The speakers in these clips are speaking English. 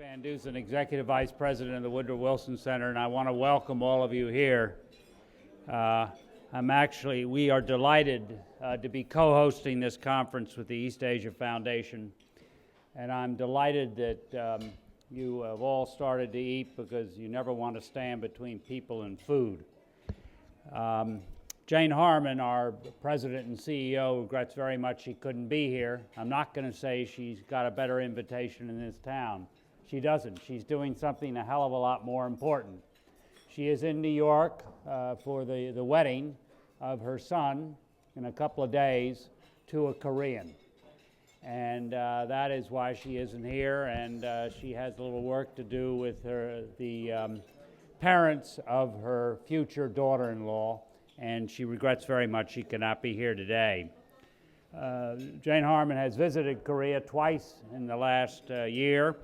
Van Dusen, Executive Vice President of the Woodrow Wilson Center, and I want to welcome all of you here. We are delighted to be co-hosting this conference with the East Asia Foundation, and I'm delighted that you have all started to eat because you never want to stand between people and food. Jane Harmon, our President and CEO, regrets very much she couldn't be here. I'm not going to say she's got a better invitation in this town. She doesn't. She's doing something a hell of a lot more important. She is in New York for the wedding of her son in a couple of days to a Korean. And that is why she isn't here, and she has a little work to do with the parents of her future daughter-in-law, and she regrets very much she cannot be here today. Jane Harmon has visited Korea twice in the last year,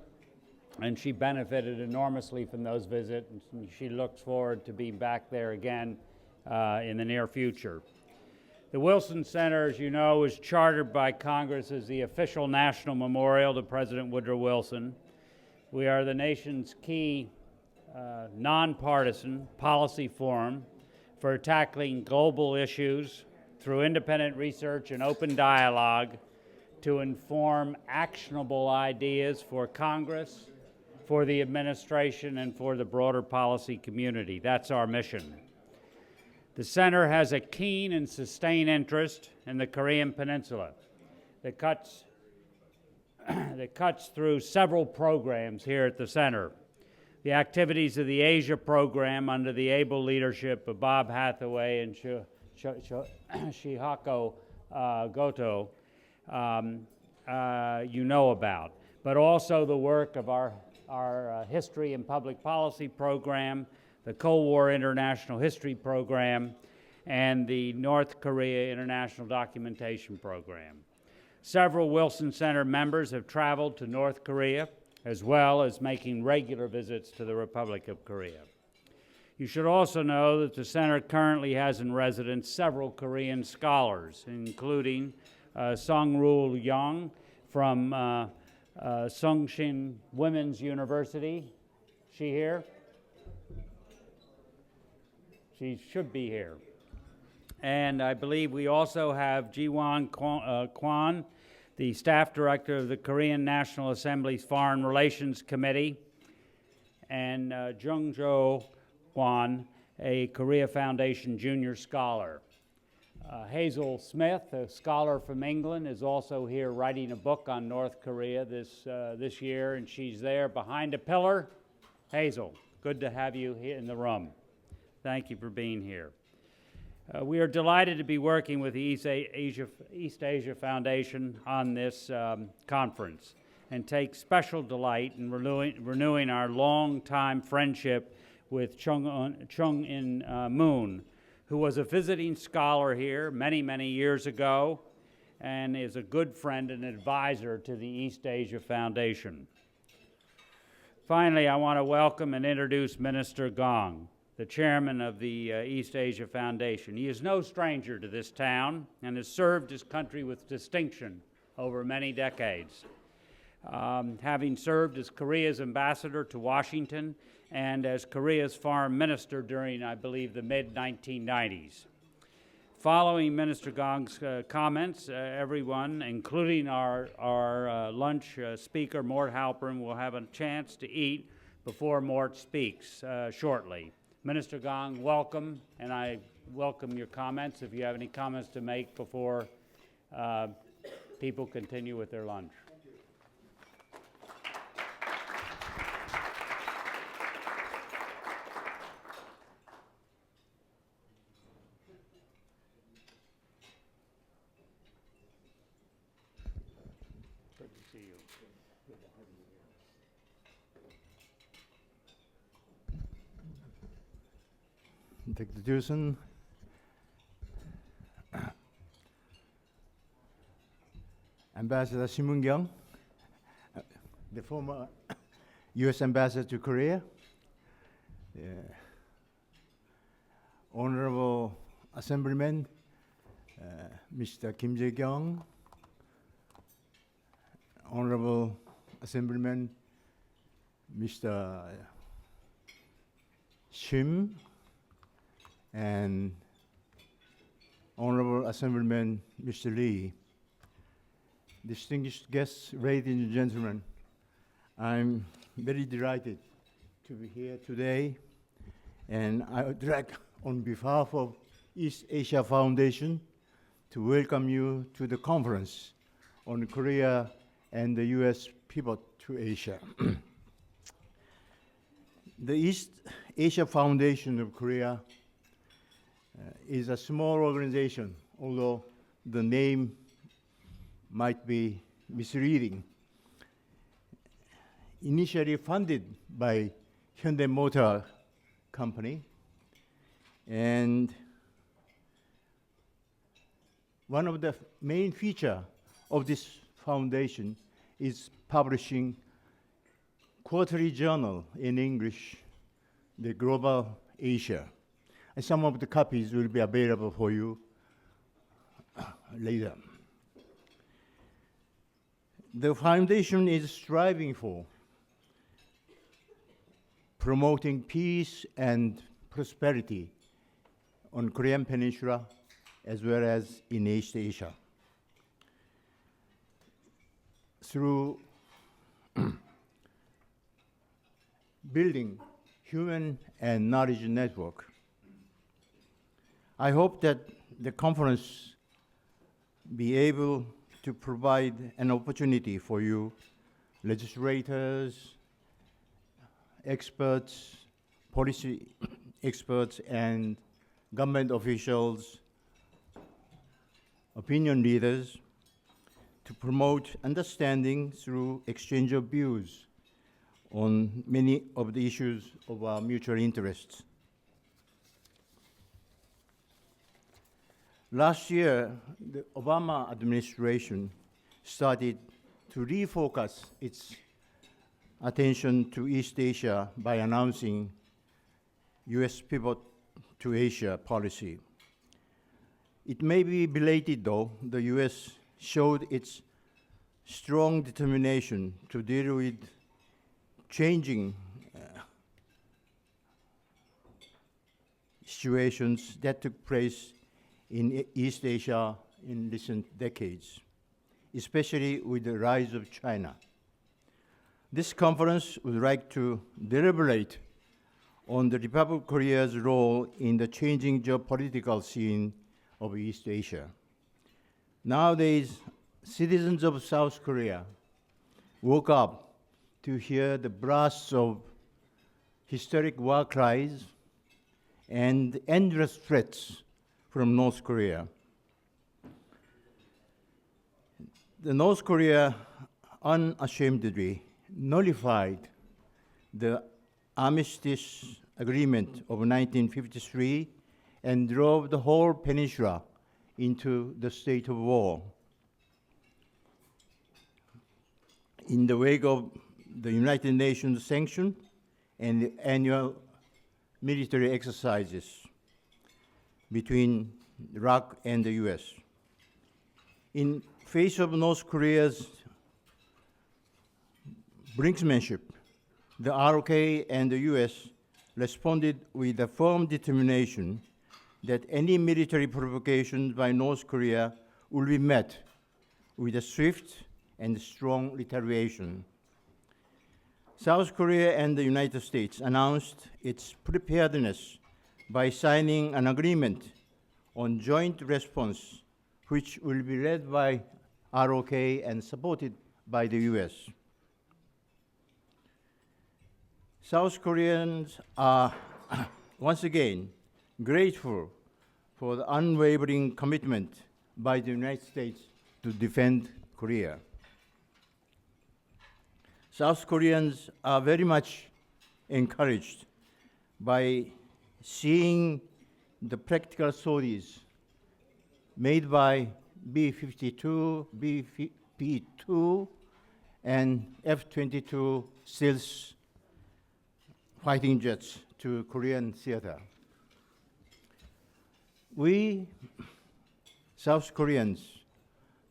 and she benefited enormously from those visits, and she looks forward to being back there again in the near future. The Wilson Center, as you know, is chartered by Congress as the official national memorial to President Woodrow Wilson. We are the nation's key nonpartisan policy forum for tackling global issues through independent research and open dialogue to inform actionable ideas for Congress, for the administration, and for the broader policy community. That's our mission. The center has a keen and sustained interest in the Korean Peninsula that cuts through several programs here at the center. The activities of the Asia program under the able leadership of Bob Hathaway and Shihako Goto, you know about, but also the work of our History and Public Policy program, the Cold War International History program, and the North Korea International Documentation program. Several Wilson Center members have traveled to North Korea, as well as making regular visits to the Republic of Korea. You should also know that the center currently has in residence several Korean scholars, including Sung-Rul Young from Sungshin Women's University. She here? She should be here. And I believe we also have Ji-won Kwon, the staff director of the Korean National Assembly's Foreign Relations Committee, and Jung-jo Kwon, a Korea Foundation junior scholar. Hazel Smith, a scholar from England, is also here writing a book on North Korea this year, and she's there behind a pillar. Hazel, good to have you here in the room. Thank you for being here. We are delighted to be working with the East Asia Foundation on this conference and take special delight in renewing our long-time friendship with Chung-in Moon, who was a visiting scholar here many, many years ago and is a good friend and advisor to the East Asia Foundation. Finally, I want to welcome and introduce Minister Gong, the chairman of the East Asia Foundation. He is no stranger to this town and has served his country with distinction over many decades, having served as Korea's ambassador to Washington and as Korea's foreign minister during, I believe, the mid-1990s. Following Minister Gong's comments, everyone, including our lunch speaker, Mort Halpern, will have a chance to eat before Mort speaks shortly. Minister Gong, welcome, and I welcome your comments if you have any comments to make before people continue with their lunch. Good to see you. Good to have you here. Dr. Dusen, Ambassador Simungyong, the former U.S. Ambassador to Korea, Honorable Assemblyman Mr. Kim Jae-kyung, Honorable Assemblyman Mr. Shim and Honorable Assemblyman Mr. Lee, distinguished guests, ladies and gentlemen, I'm very delighted to be here today, and I would like, on behalf of East Asia Foundation, to welcome you to the conference on Korea and the U.S. pivot to Asia. The East Asia Foundation of Korea is a small organization, although the name might be misleading. Initially funded by Hyundai Motor Company, and one of the main features of this foundation is publishing quarterly journal in English, the Global Asia. And some of the copies will be available for you later. The foundation is striving for promoting peace and prosperity on Korean Peninsula as well as in East Asia through building human and knowledge network. I hope that the conference be able to provide an opportunity for you, legislators, experts, policy experts, and government officials, opinion leaders, to promote understanding through exchange of views on many of the issues of our mutual interests. Last year, the Obama administration started to refocus its attention to East Asia by announcing U.S. pivot to Asia policy. It may be belated, though. The U.S. showed its strong determination to deal with changing situations that took place in East Asia in recent decades, especially with the rise of China. This conference would like to deliberate on the Republic of Korea's role in the changing geopolitical scene of East Asia. Nowadays, citizens of South Korea woke up to hear the blasts of historic war cries and endless threats from North Korea. The North Korea unashamedly nullified the Armistice Agreement of 1953 and drove the whole peninsula into the state of war. In the wake of the United Nations sanction and the annual military exercises between Iraq and the US. In face of North Korea's brinksmanship, the ROK and the US responded with a firm determination that any military provocation by North Korea will be met with a swift and strong retaliation. South Korea and the United States announced its preparedness by signing an agreement on joint response, which will be led by ROK and supported by the US. South Koreans are once again grateful for the unwavering commitment by the United States to defend Korea. South Koreans are very much encouraged by seeing the practical sorties made by B-52, B-2, and F-22 stealth fighting jets to Korean theater. We, South Koreans,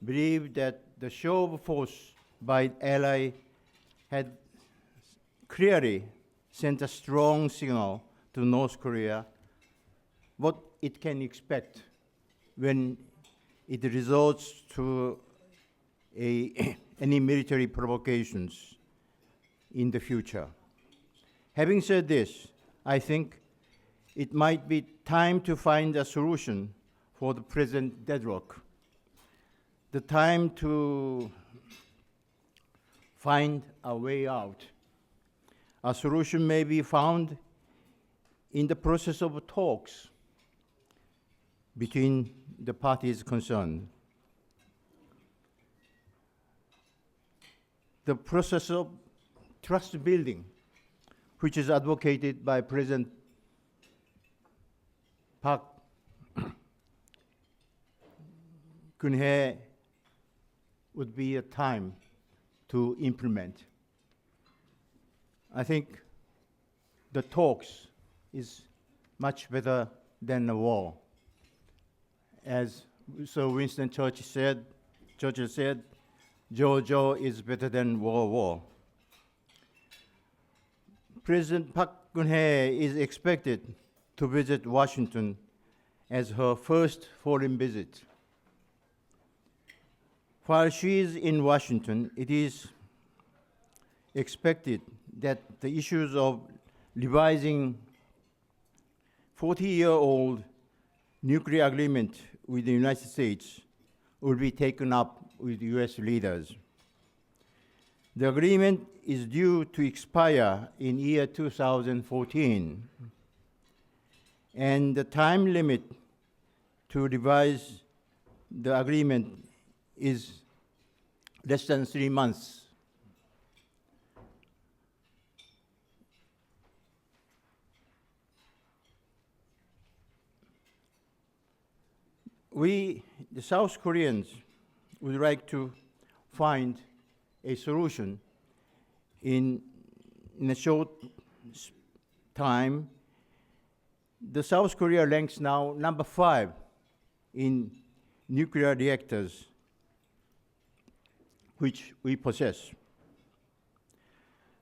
believe that the show of force by ally had clearly sent a strong signal to North Korea what it can expect when it resorts to any military provocations in the future. Having said this, I think it might be time to find a solution for the present deadlock. The time to find a way out. A solution may be found in the process of talks between the parties concerned. The process of trust building, which is advocated by President Park Geun-hye, would be a time to implement. I think the talks is much better than a war. As Sir Winston Churchill said, "Joe is better than war." President Park Geun-hye is expected to visit Washington as her first foreign visit. While she is in Washington, it is expected that the issues of revising 40-year-old nuclear agreement with the United States will be taken up with US leaders. The agreement is due to expire in year 2014, and the time limit to revise the agreement is less than 3 months. We, the South Koreans, would like to find a solution in a short time. The South Korea ranks now number 5 in nuclear reactors, which we possess.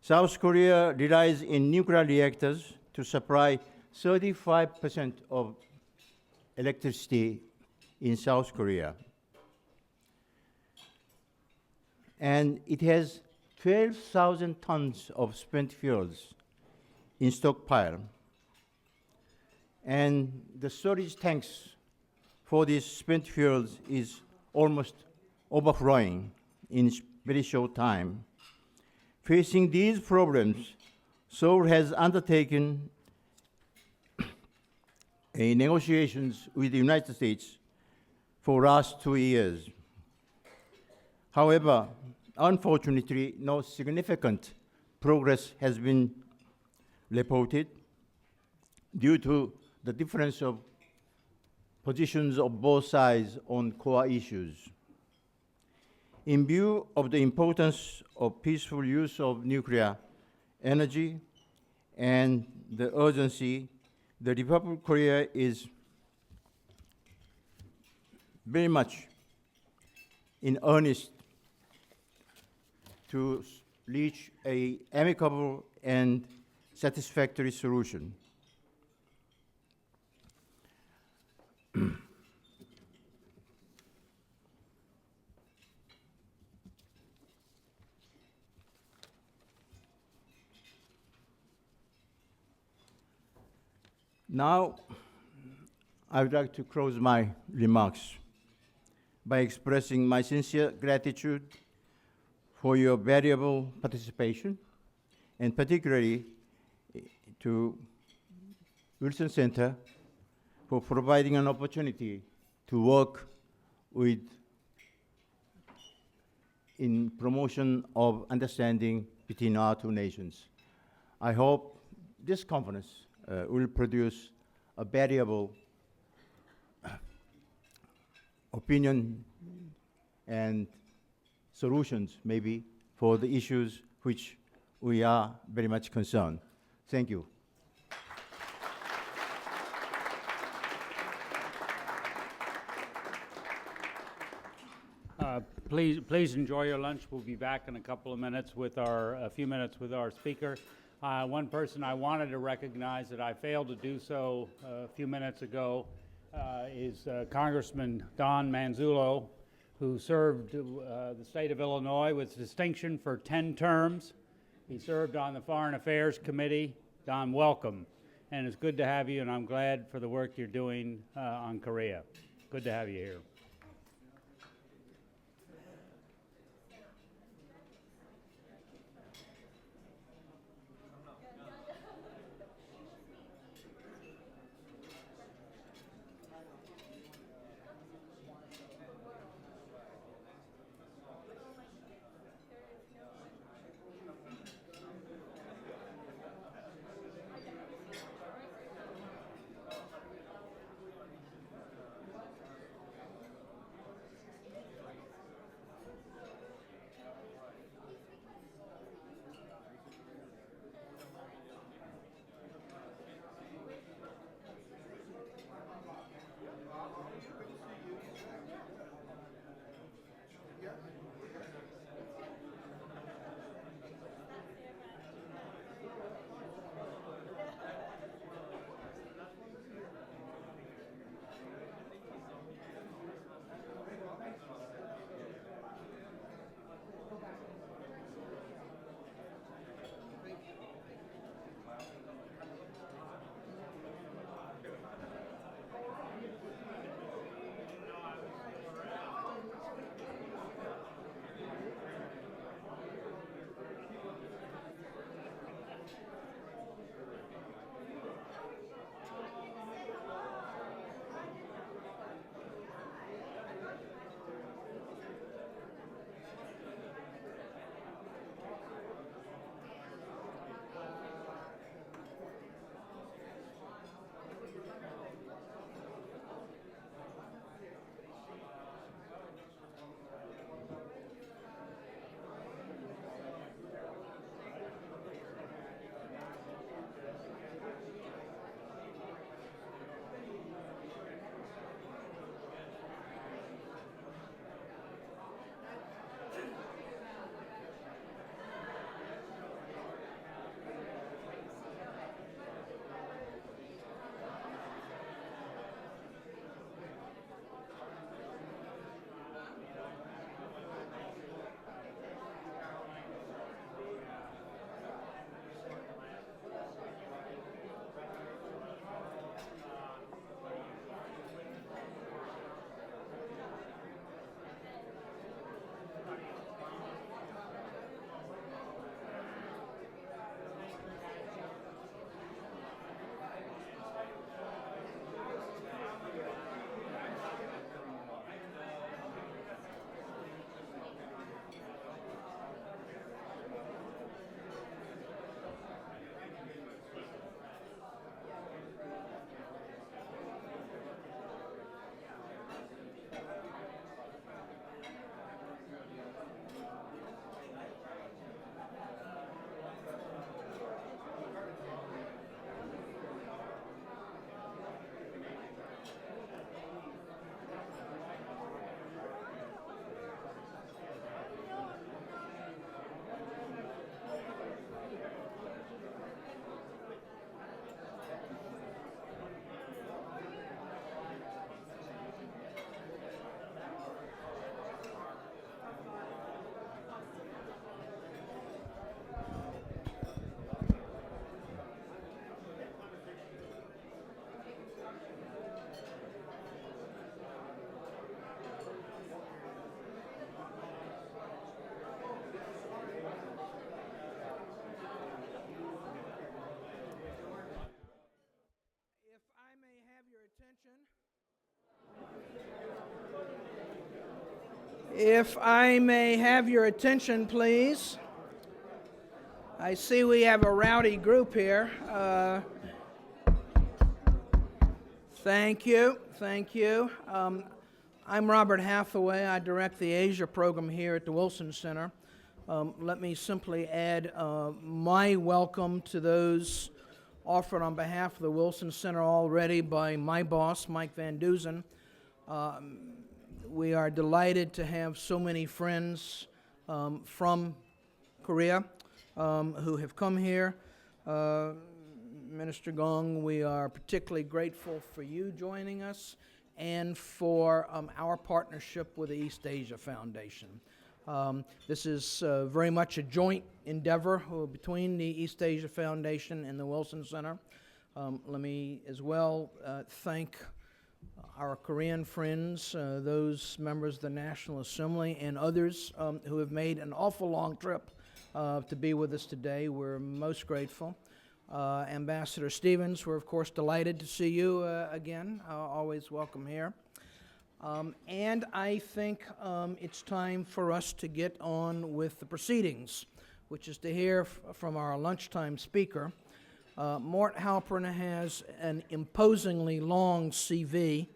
South Korea relies in nuclear reactors to supply 35% of electricity in South Korea. And it has 12,000 tons of spent fuels in stockpile. And the storage tanks for these spent fuels is almost overflowing in very short time. Facing these problems, Seoul has undertaken negotiations with the United States for the last 2 years. However, unfortunately, no significant progress has been reported due to the difference of positions of both sides on core issues. In view of the importance of peaceful use of nuclear energy and the urgency, the Republic of Korea is very much in earnest to reach an amicable and satisfactory solution. Now, I would like to close my remarks by expressing my sincere gratitude for your valuable participation, and particularly to Wilson Center for providing an opportunity to work with in promotion of understanding between our two nations. I hope this conference will produce a valuable opinion and solutions, maybe, for the issues which we are very much concerned. Thank you. Please enjoy your lunch. We'll be back in a couple of minutes with a few minutes with our speaker. One person I wanted to recognize that I failed to do so a few minutes ago is Congressman Don Manzullo, who served the state of Illinois with distinction for 10 terms. He served on the Foreign Affairs Committee. Don, welcome. And it's good to have you, and I'm glad for the work you're doing on Korea. Good to have you here. If I may have your attention, please. I see we have a rowdy group here. Thank you. I'm Robert Hathaway. I direct the Asia program here at the Wilson Center. Let me simply add my welcome to those offered on behalf of the Wilson Center already by my boss, Mike Van Dusen. We are delighted to have so many friends from Korea who have come here. Minister Gong, we are particularly grateful for you joining us and for our partnership with the East Asia Foundation. This is very much a joint endeavor between the East Asia Foundation and the Wilson Center. Let me as well thank our Korean friends, those members of the National Assembly, and others who have made an awful long trip to be with us today. We're most grateful. Ambassador Stevens, we're of course delighted to see you again. Always welcome here. And I think it's time for us to get on with the proceedings, which is to hear from our lunchtime speaker. Mort Halpern has an imposingly long CV,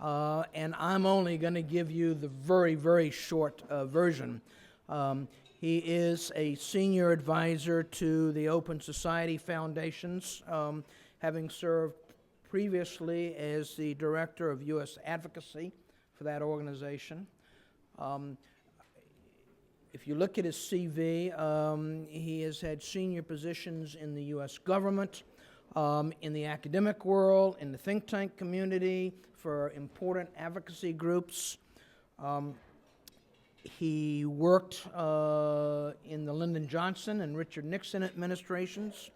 and I'm only going to give you the very, very short version. He is a senior advisor to the Open Society Foundations, having served previously as the director of U.S. advocacy for that organization. If you look at his CV, he has had senior positions in the U.S. government, in the academic world, in the think tank community, for important advocacy groups. He worked in the Lyndon Johnson and Richard Nixon administrations.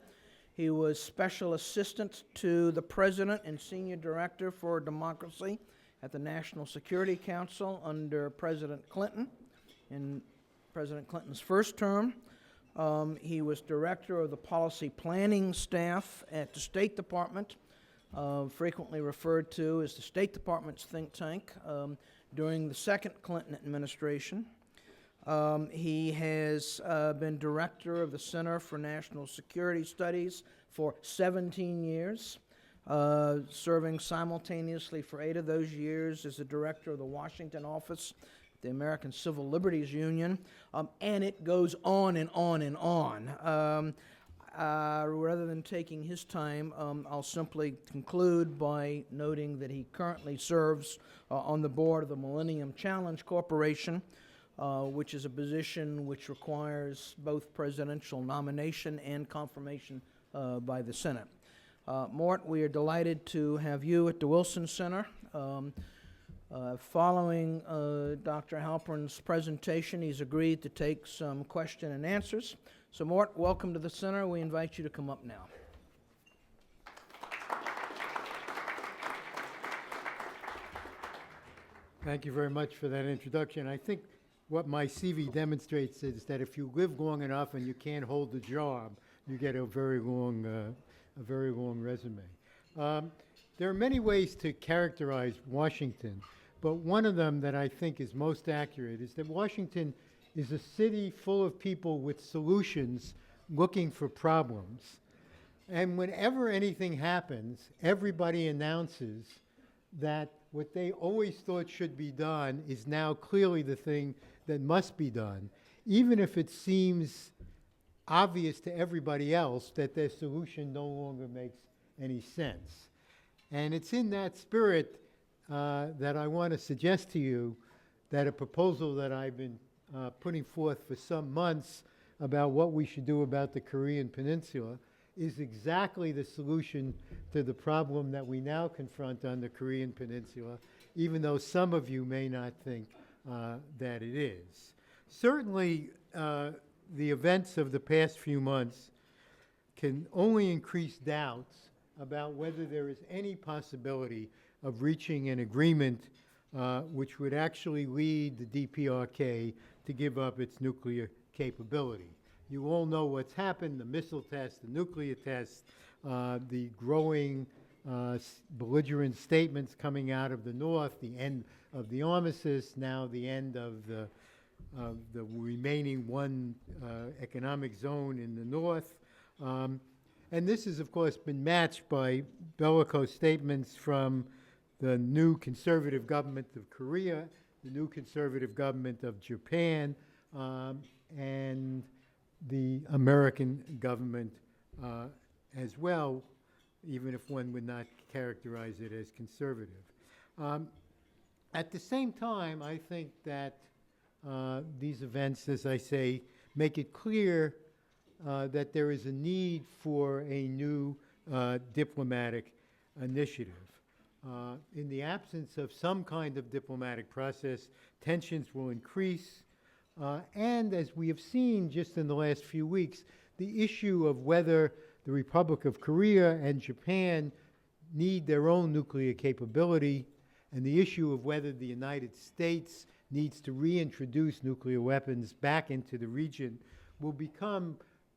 He was special assistant to the president and senior director for democracy at the National Security Council under President Clinton in President Clinton's first term. He was director of the policy planning staff at the State Department, frequently referred to as the State Department's think tank, during the second Clinton administration. He has been director of the Center for National Security Studies for 17 years, serving simultaneously for 8 of those years as the director of the Washington office at the American Civil Liberties Union, and it goes on and on and on. Rather than taking his time, I'll simply conclude by noting that he currently serves on the board of the Millennium Challenge Corporation, which is a position which requires both presidential nomination and confirmation by the Senate. Mort, we are delighted to have you at the Wilson Center. Following Dr. Halpern's presentation, he's agreed to take some question and answers. So Mort, welcome to the center. We invite you to come up now. Thank you very much for that introduction. I think what my CV demonstrates is that if you live long enough and you can't hold the job, you get a very long resume. There are many ways to characterize Washington, but one of them that I think is most accurate is that Washington is a city full of people with solutions looking for problems. And whenever anything happens, everybody announces that what they always thought should be done is now clearly the thing that must be done, even if it seems obvious to everybody else that their solution no longer makes any sense. And it's in that spirit that I want to suggest to you that a proposal that I've been putting forth for some months about what we should do about the Korean Peninsula is exactly the solution to the problem that we now confront on the Korean Peninsula, even though some of you may not think that it is. Certainly, the events of the past few months can only increase doubts about whether there is any possibility of reaching an agreement which would actually lead the DPRK to give up its nuclear capability. You all know what's happened, the missile test, the nuclear test, the growing belligerent statements coming out of the North, the end of the armistice, now the end of the remaining one economic zone in the North. And this has, of course, been matched by bellicose statements from the new conservative government of Korea, the new conservative government of Japan, and the American government as well, even if one would not characterize it as conservative. At the same time, I think that these events, as I say, make it clear that there is a need for a new diplomatic initiative. In the absence of some kind of diplomatic process, tensions will increase. And as we have seen just in the last few weeks, the issue of whether the Republic of Korea and Japan need their own nuclear capability, and the issue of whether the United States needs to reintroduce nuclear weapons back into the region will become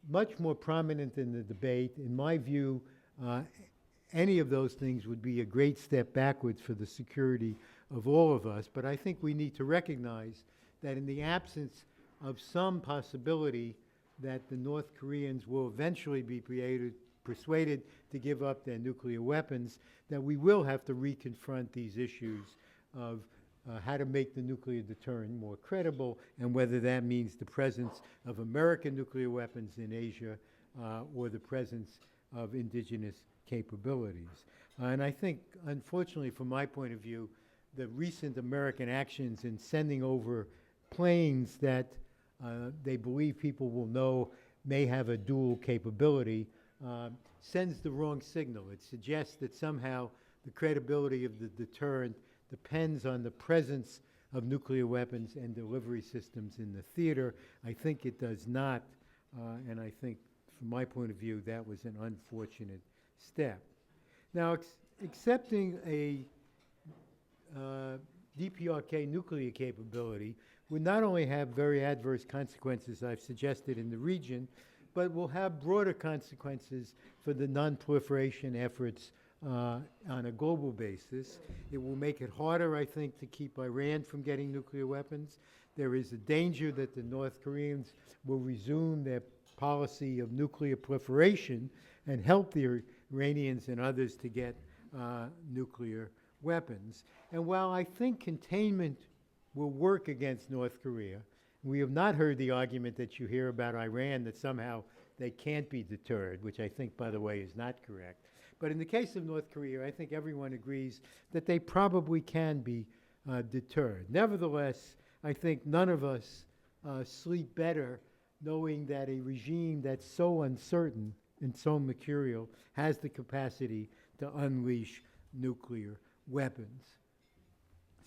much more prominent in the debate. In my view, any of those things would be a great step backwards for the security of all of us. But I think we need to recognize that in the absence of some possibility that the North Koreans will eventually be persuaded to give up their nuclear weapons, that we will have to reconfront these issues of how to make the nuclear deterrent more credible, and whether that means the presence of American nuclear weapons in Asia or the presence of indigenous capabilities. And I think, unfortunately, from my point of view, the recent American actions in sending over planes that they believe people will know may have a dual capability sends the wrong signal. It suggests that somehow the credibility of the deterrent depends on the presence of nuclear weapons and delivery systems in the theater. I think it does not, and I think, from my point of view, that was an unfortunate step. Now, accepting a DPRK nuclear capability would not only have very adverse consequences, I've suggested, in the region, but will have broader consequences for the non-proliferation efforts on a global basis. It will make it harder, I think, to keep Iran from getting nuclear weapons. There is a danger that the North Koreans will resume their policy of nuclear proliferation and help the Iranians and others to get nuclear weapons. And while I think containment will work against North Korea, we have not heard the argument that you hear about Iran that somehow they can't be deterred, which I think, by the way, is not correct. But in the case of North Korea, I think everyone agrees that they probably can be deterred. Nevertheless, I think none of us sleep better knowing that a regime that's so uncertain and so mercurial has the capacity to unleash nuclear weapons.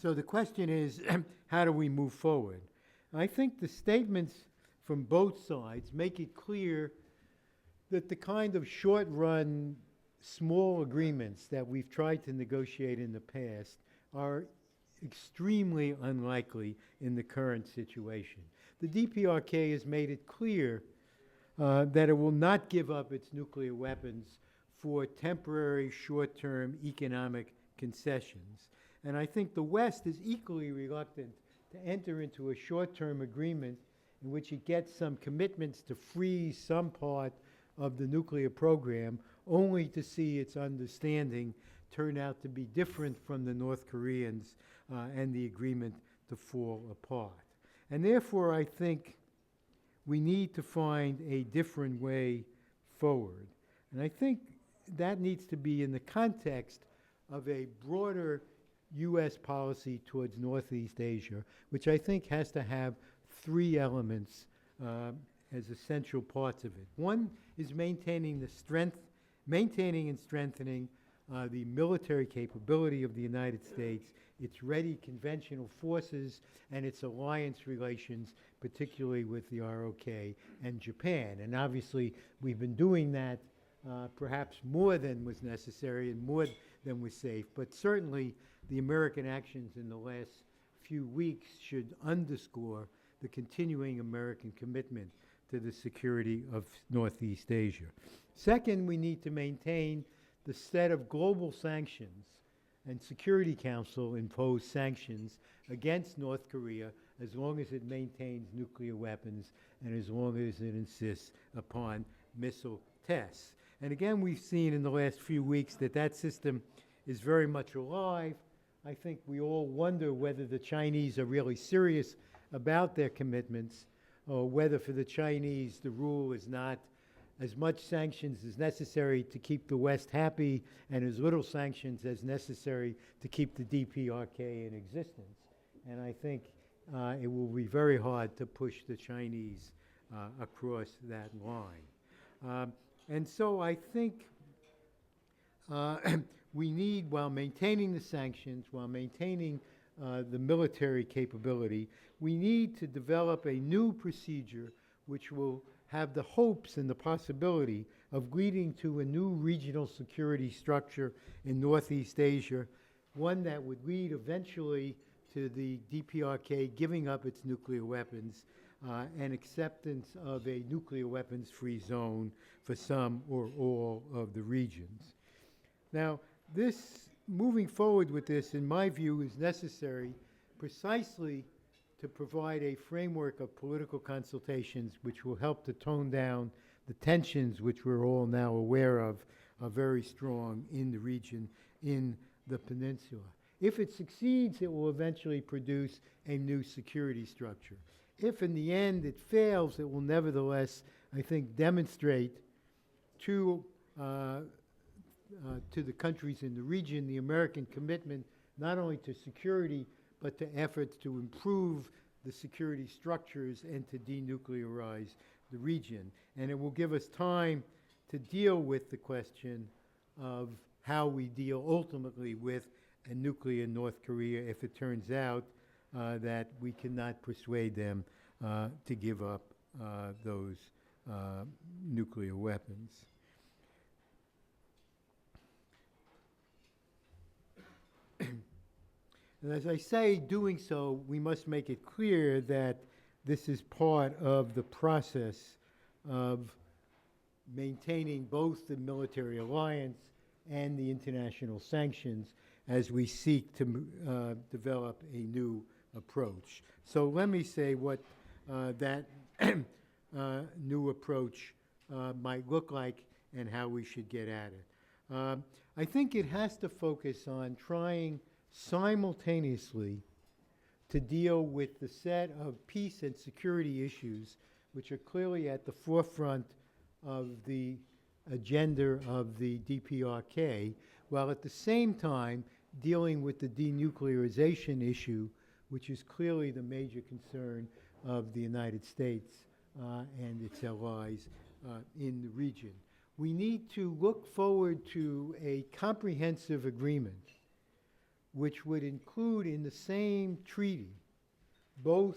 So the question is, how do we move forward? I think the statements from both sides make it clear that the kind of short-run, small agreements that we've tried to negotiate in the past are extremely unlikely in the current situation. The DPRK has made it clear that it will not give up its nuclear weapons for temporary, short-term economic concessions. And I think the West is equally reluctant to enter into a short-term agreement in which it gets some commitments to freeze some part of the nuclear program, only to see its understanding turn out to be different from the North Koreans and the agreement to fall apart. And therefore, I think we need to find a different way forward. And I think that needs to be in the context of a broader U.S. policy towards Northeast Asia, which I think has to have three elements as essential parts of it. One is maintaining and strengthening the military capability of the United States, its ready conventional forces, and its alliance relations, particularly with the ROK and Japan. And obviously, we've been doing that perhaps more than was necessary and more than was safe, but certainly the American actions in the last few weeks should underscore the continuing American commitment to the security of Northeast Asia. Second, we need to maintain the set of global sanctions and Security Council imposed sanctions against North Korea as long as it maintains nuclear weapons and as long as it insists upon missile tests. And again, we've seen in the last few weeks that that system is very much alive. I think we all wonder whether the Chinese are really serious about their commitments, or whether for the Chinese the rule is not as much sanctions as necessary to keep the West happy and as little sanctions as necessary to keep the DPRK in existence. And I think it will be very hard to push the Chinese across that line. And so I think we need, while maintaining the sanctions, while maintaining the military capability, we need to develop a new procedure which will have the hopes and the possibility of leading to a new regional security structure in Northeast Asia, one that would lead eventually to the DPRK giving up its nuclear weapons and acceptance of a nuclear weapons-free zone for some or all of the regions. Now, moving forward with this, in my view, is necessary precisely to provide a framework of political consultations which will help to tone down the tensions which we're all now aware of are very strong in the region, in the peninsula. If it succeeds, it will eventually produce a new security structure. If in the end it fails, it will nevertheless, I think, demonstrate to the countries in the region the American commitment not only to security but to efforts to improve the security structures and to denuclearize the region. And it will give us time to deal with the question of how we deal ultimately with a nuclear North Korea if it turns out that we cannot persuade them to give up those nuclear weapons. And as I say, doing so, we must make it clear that this is part of the process of maintaining both the military alliance and the international sanctions as we seek to develop a new approach. So let me say what that new approach might look like and how we should get at it. I think it has to focus on trying simultaneously to deal with the set of peace and security issues which are clearly at the forefront of the agenda of the DPRK, while at the same time dealing with the denuclearization issue, which is clearly the major concern of the United States and its allies in the region. We need to look forward to a comprehensive agreement which would include in the same treaty both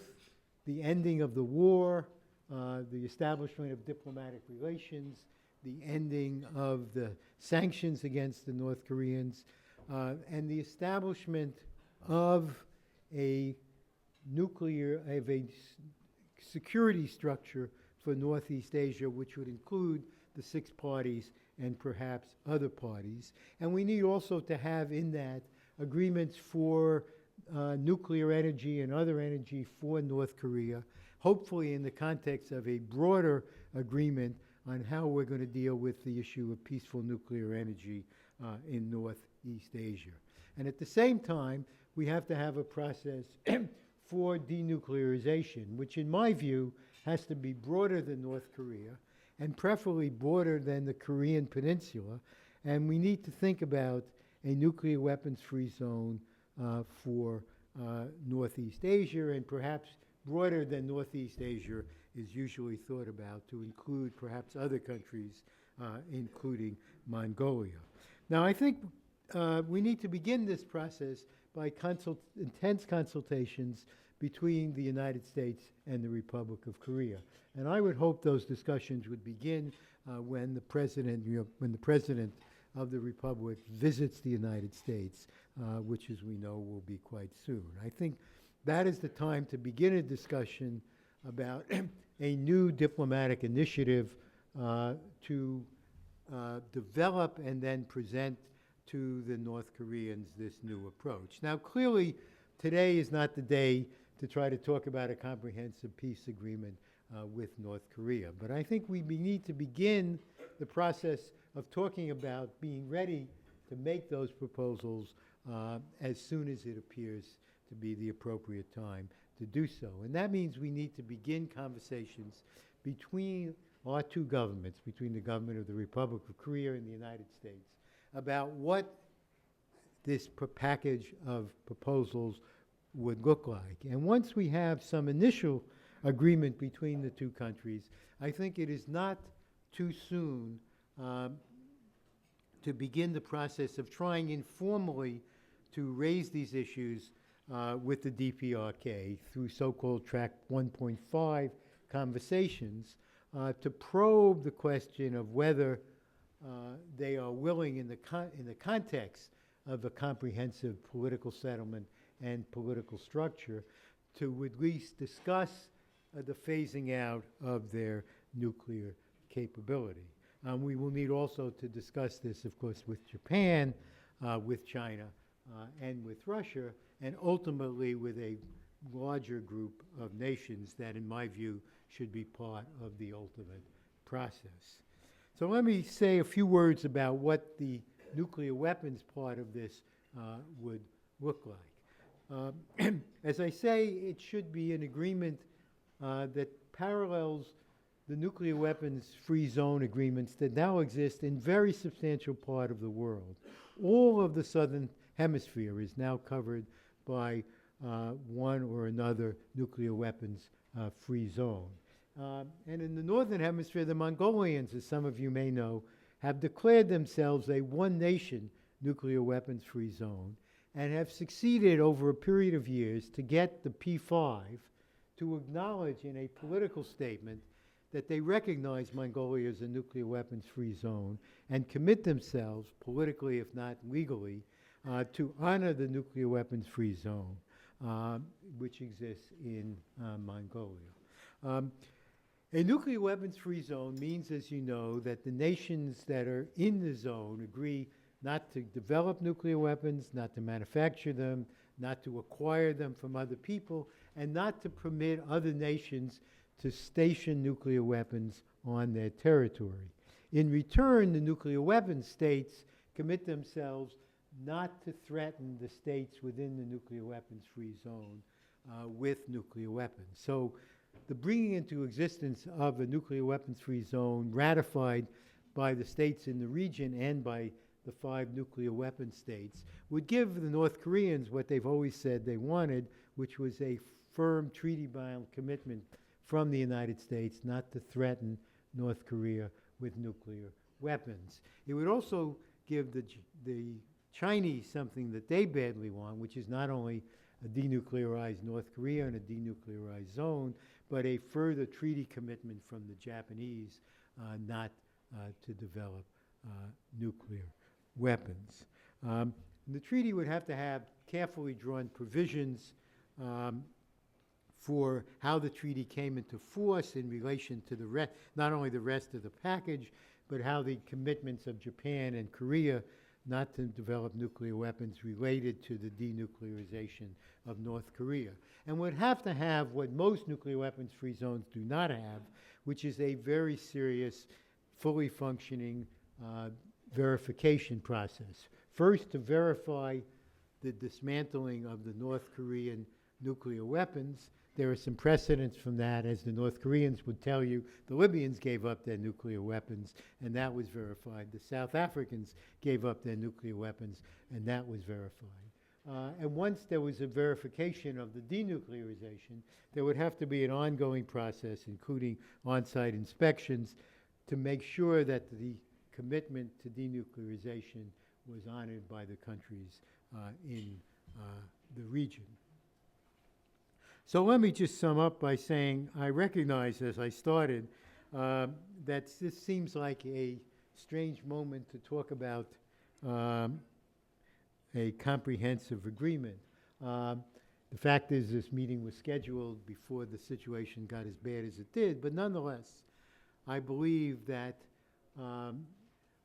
the ending of the war, the establishment of diplomatic relations, the ending of the sanctions against the North Koreans, and the establishment of a security structure for Northeast Asia, which would include the 6 parties and perhaps other parties. And we need also to have in that agreements for nuclear energy and other energy for North Korea, hopefully in the context of a broader agreement on how we're going to deal with the issue of peaceful nuclear energy in Northeast Asia. And at the same time, we have to have a process for denuclearization, which in my view has to be broader than North Korea and preferably broader than the Korean Peninsula. And we need to think about a nuclear weapons-free zone for Northeast Asia, and perhaps broader than Northeast Asia is usually thought about to include perhaps other countries, including Mongolia. Now, I think we need to begin this process by intense consultations between the United States and the Republic of Korea. And I would hope those discussions would begin when the president of the Republic visits the United States, which, as we know, will be quite soon. I think that is the time to begin a discussion about a new diplomatic initiative to develop and then present to the North Koreans this new approach. Now, clearly, today is not the day to try to talk about a comprehensive peace agreement with North Korea. But I think we need to begin the process of talking about being ready to make those proposals as soon as it appears to be the appropriate time to do so. And that means we need to begin conversations between our two governments, between the government of the Republic of Korea and the United States, about what this package of proposals would look like. And once we have some initial agreement between the two countries. I think it is not too soon to begin the process of trying informally to raise these issues with the DPRK through so-called Track 1.5 conversations to probe the question of whether they are willing in the context of a comprehensive political settlement and political structure to at least discuss the phasing out of their nuclear capability. We will need also to discuss this, of course, with Japan, with China, and with Russia, and ultimately with a larger group of nations that, in my view, should be part of the ultimate process. So let me say a few words about what the nuclear weapons part of this would look like. As I say, it should be an agreement that parallels the nuclear weapons-free zone agreements that now exist in very substantial part of the world. All of the southern hemisphere is now covered by one or another nuclear weapons-free zone. And in the northern hemisphere, the Mongolians, as some of you may know, have declared themselves a one-nation nuclear weapons-free zone and have succeeded over a period of years to get the P5 to acknowledge in a political statement that they recognize Mongolia as a nuclear weapons-free zone and commit themselves, politically if not legally, to honor the nuclear weapons-free zone, which exists in Mongolia. A nuclear weapons-free zone means, as you know, that the nations that are in the zone agree not to develop nuclear weapons, not to manufacture them, not to acquire them from other people, and not to permit other nations to station nuclear weapons on their territory. In return, the nuclear weapons states commit themselves not to threaten the states within the nuclear weapons-free zone with nuclear weapons. So the bringing into existence of a nuclear weapons-free zone ratified by the states in the region and by the 5 nuclear weapon states would give the North Koreans what they've always said they wanted, which was a firm treaty-bound commitment from the United States not to threaten North Korea with nuclear weapons. It would also give the Chinese something that they badly want, which is not only a denuclearized North Korea and a denuclearized zone, but a further treaty commitment from the Japanese not to develop nuclear weapons. The treaty would have to have carefully drawn provisions for how the treaty came into force in relation to the not only the rest of the package, but how the commitments of Japan and Korea not to develop nuclear weapons related to the denuclearization of North Korea. And would have to have what most nuclear weapons-free zones do not have, which is a very serious, fully functioning verification process. First, to verify the dismantling of the North Korean nuclear weapons. There are some precedents from that, as the North Koreans would tell you. The Libyans gave up their nuclear weapons, and that was verified. The South Africans gave up their nuclear weapons, and that was verified. And once there was a verification of the denuclearization, there would have to be an ongoing process, including on-site inspections, to make sure that the commitment to denuclearization was honored by the countries in the region. So let me just sum up by saying I recognize, as I started, that this seems like a strange moment to talk about a comprehensive agreement. The fact is this meeting was scheduled before the situation got as bad as it did, but nonetheless, I believe that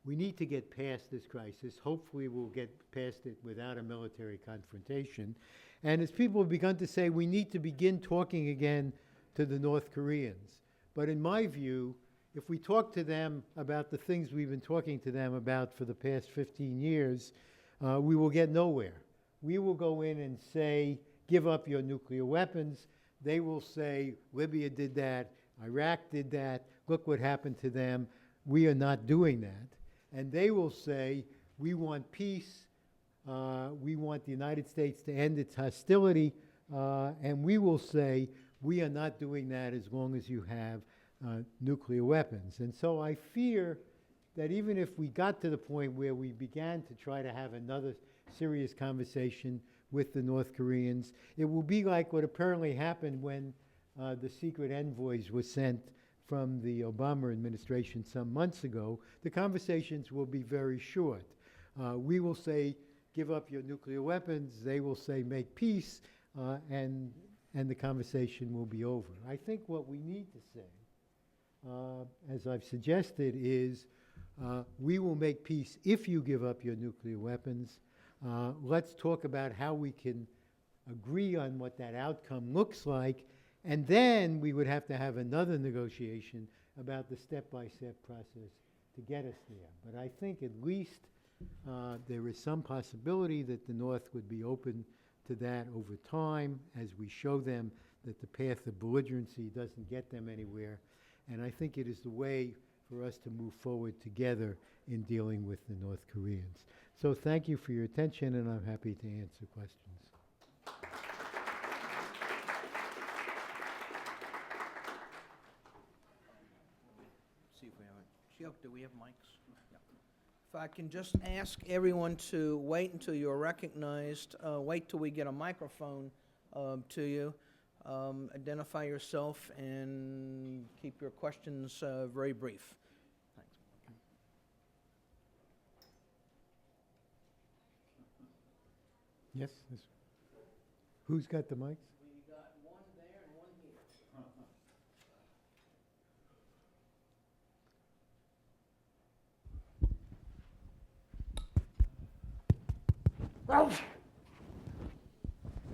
we need to get past this crisis. Hopefully we'll get past it without a military confrontation. And as people have begun to say, we need to begin talking again to the North Koreans. But in my view, if we talk to them about the things we've been talking to them about for the past 15 years, we will get nowhere. We will go in and say, give up your nuclear weapons. They will say, Libya did that, Iraq did that, look what happened to them. We are not doing that. And they will say, we want peace, we want the United States to end its hostility, and we will say, we are not doing that as long as you have nuclear weapons. And so I fear that even if we got to the point where we began to try to have another serious conversation with the North Koreans, it will be like what apparently happened when the secret envoys were sent from the Obama administration some months ago. The conversations will be very short. We will say, give up your nuclear weapons. They will say, make peace, and the conversation will be over. I think what we need to say, as I've suggested, is we will make peace if you give up your nuclear weapons. Let's talk about how we can agree on what that outcome looks like, and then we would have to have another negotiation about the step-by-step process to get us there. But I think at least there is some possibility that the North would be open to that over time as we show them that the path of belligerency doesn't get them anywhere. And I think it is the way for us to move forward together in dealing with the North Koreans. So thank you for your attention, and I'm happy to answer questions. See if we have it. Do we have mics? Yeah. If I can just ask everyone to wait until you're recognized, wait till we get a microphone to you. Identify yourself and keep your questions very brief. Thanks. Yes? Yes. Who's got the mics? We got one there and one here.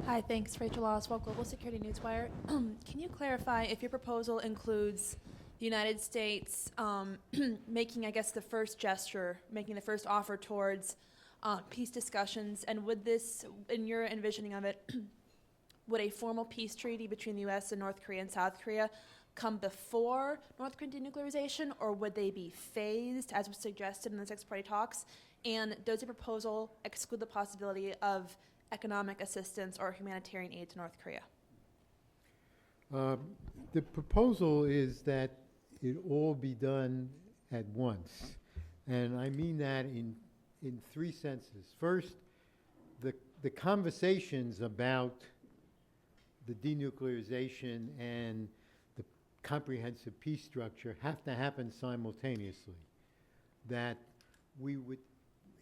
Hi, thanks. Rachel Oswald, Global Security Newswire. Can you clarify if your proposal includes the United States making, I guess, the first gesture, making the first offer towards peace discussions? And would this, in your envisioning of it, would a formal peace treaty between the U.S. and North Korea and South Korea come before North Korean denuclearization, or would they be phased, as was suggested in the six-party talks? And does the proposal exclude the possibility of economic assistance or humanitarian aid to North Korea? The proposal is that it all be done at once. And I mean that in three senses. First, the conversations about the denuclearization and the comprehensive peace structure have to happen simultaneously. That we would,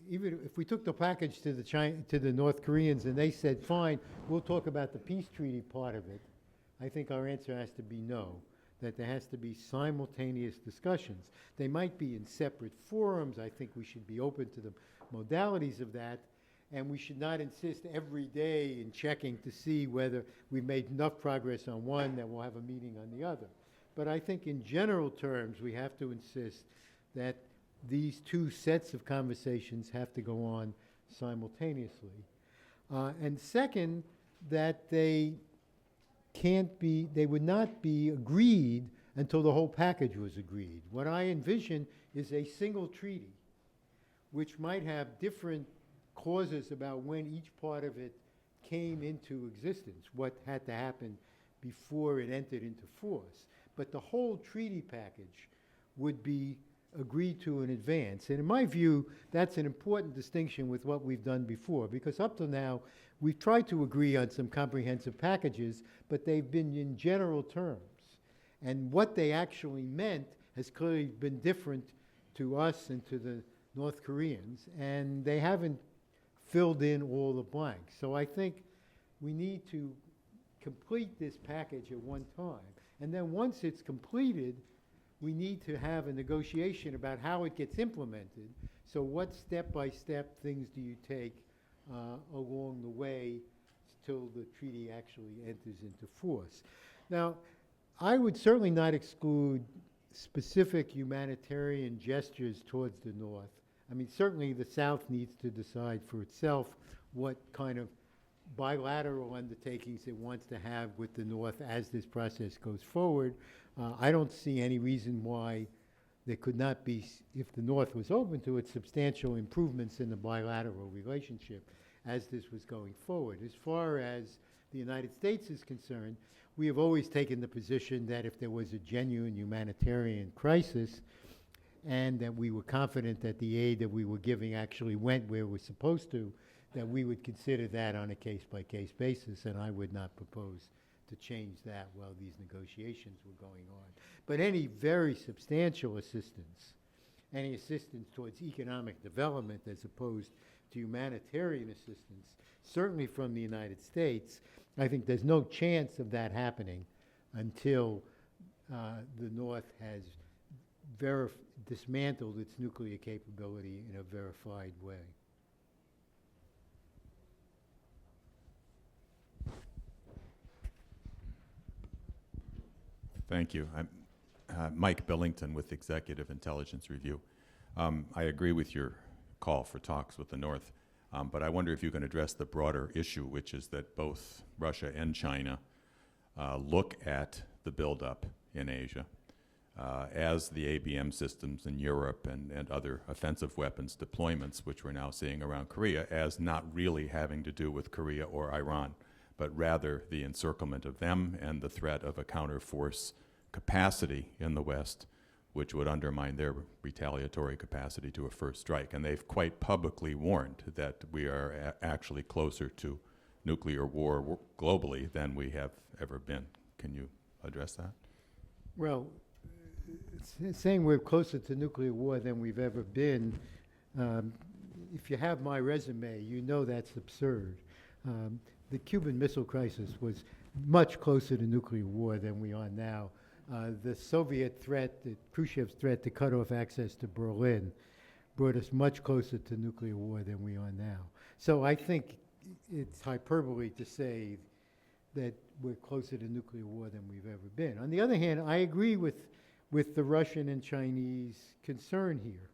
even if we took the package to the North Koreans and they said, fine, we'll talk about the peace treaty part of it, I think our answer has to be no, that there has to be simultaneous discussions. They might be in separate forums. I think we should be open to the modalities of that, and we should not insist every day in checking to see whether we've made enough progress on one that we'll have a meeting on the other. But I think in general terms, we have to insist that these two sets of conversations have to go on simultaneously. And second, that they would not be agreed until the whole package was agreed. What I envision is a single treaty, which might have different clauses about when each part of it came into existence, what had to happen before it entered into force. But the whole treaty package would be agreed to in advance. And in my view, that's an important distinction with what we've done before, because up to now, we've tried to agree on some comprehensive packages, but they've been in general terms. And what they actually meant has clearly been different to us and to the North Koreans, and they haven't filled in all the blanks. So I think we need to complete this package at one time. And then once it's completed, we need to have a negotiation about how it gets implemented. So what step-by-step things do you take along the way till the treaty actually enters into force? Now, I would certainly not exclude specific humanitarian gestures towards the North. I mean, certainly the South needs to decide for itself what kind of bilateral undertakings it wants to have with the North as this process goes forward. I don't see any reason why there could not be, if the North was open to it, substantial improvements in the bilateral relationship as this was going forward. As far as the United States is concerned, we have always taken the position that if there was a genuine humanitarian crisis and that we were confident that the aid that we were giving actually went where it was supposed to, that we would consider that on a case-by-case basis, and I would not propose to change that while these negotiations were going on. But any very substantial assistance, any assistance towards economic development as opposed to humanitarian assistance, certainly from the United States, I think there's no chance of that happening until the North has dismantled its nuclear capability in a verified way. Thank you. I'm Mike Billington with Executive Intelligence Review. I agree with your call for talks with the North, but I wonder if you can address the broader issue, which is that both Russia and China look at the buildup in Asia as the ABM systems in Europe and other offensive weapons deployments, which we're now seeing around Korea, as not really having to do with Korea or Iran, but rather the encirclement of them and the threat of a counterforce capacity in the West, which would undermine their retaliatory capacity to a first strike. And they've quite publicly warned that we are actually closer to nuclear war globally than we have ever been. Can you address that? Well, saying we're closer to nuclear war than we've ever been, if you have my resume, you know that's absurd. The Cuban Missile Crisis was much closer to nuclear war than we are now. The Soviet threat, Khrushchev's threat to cut off access to Berlin, brought us much closer to nuclear war than we are now. So I think it's hyperbole to say that we're closer to nuclear war than we've ever been. On the other hand, I agree with the Russian and Chinese concern here.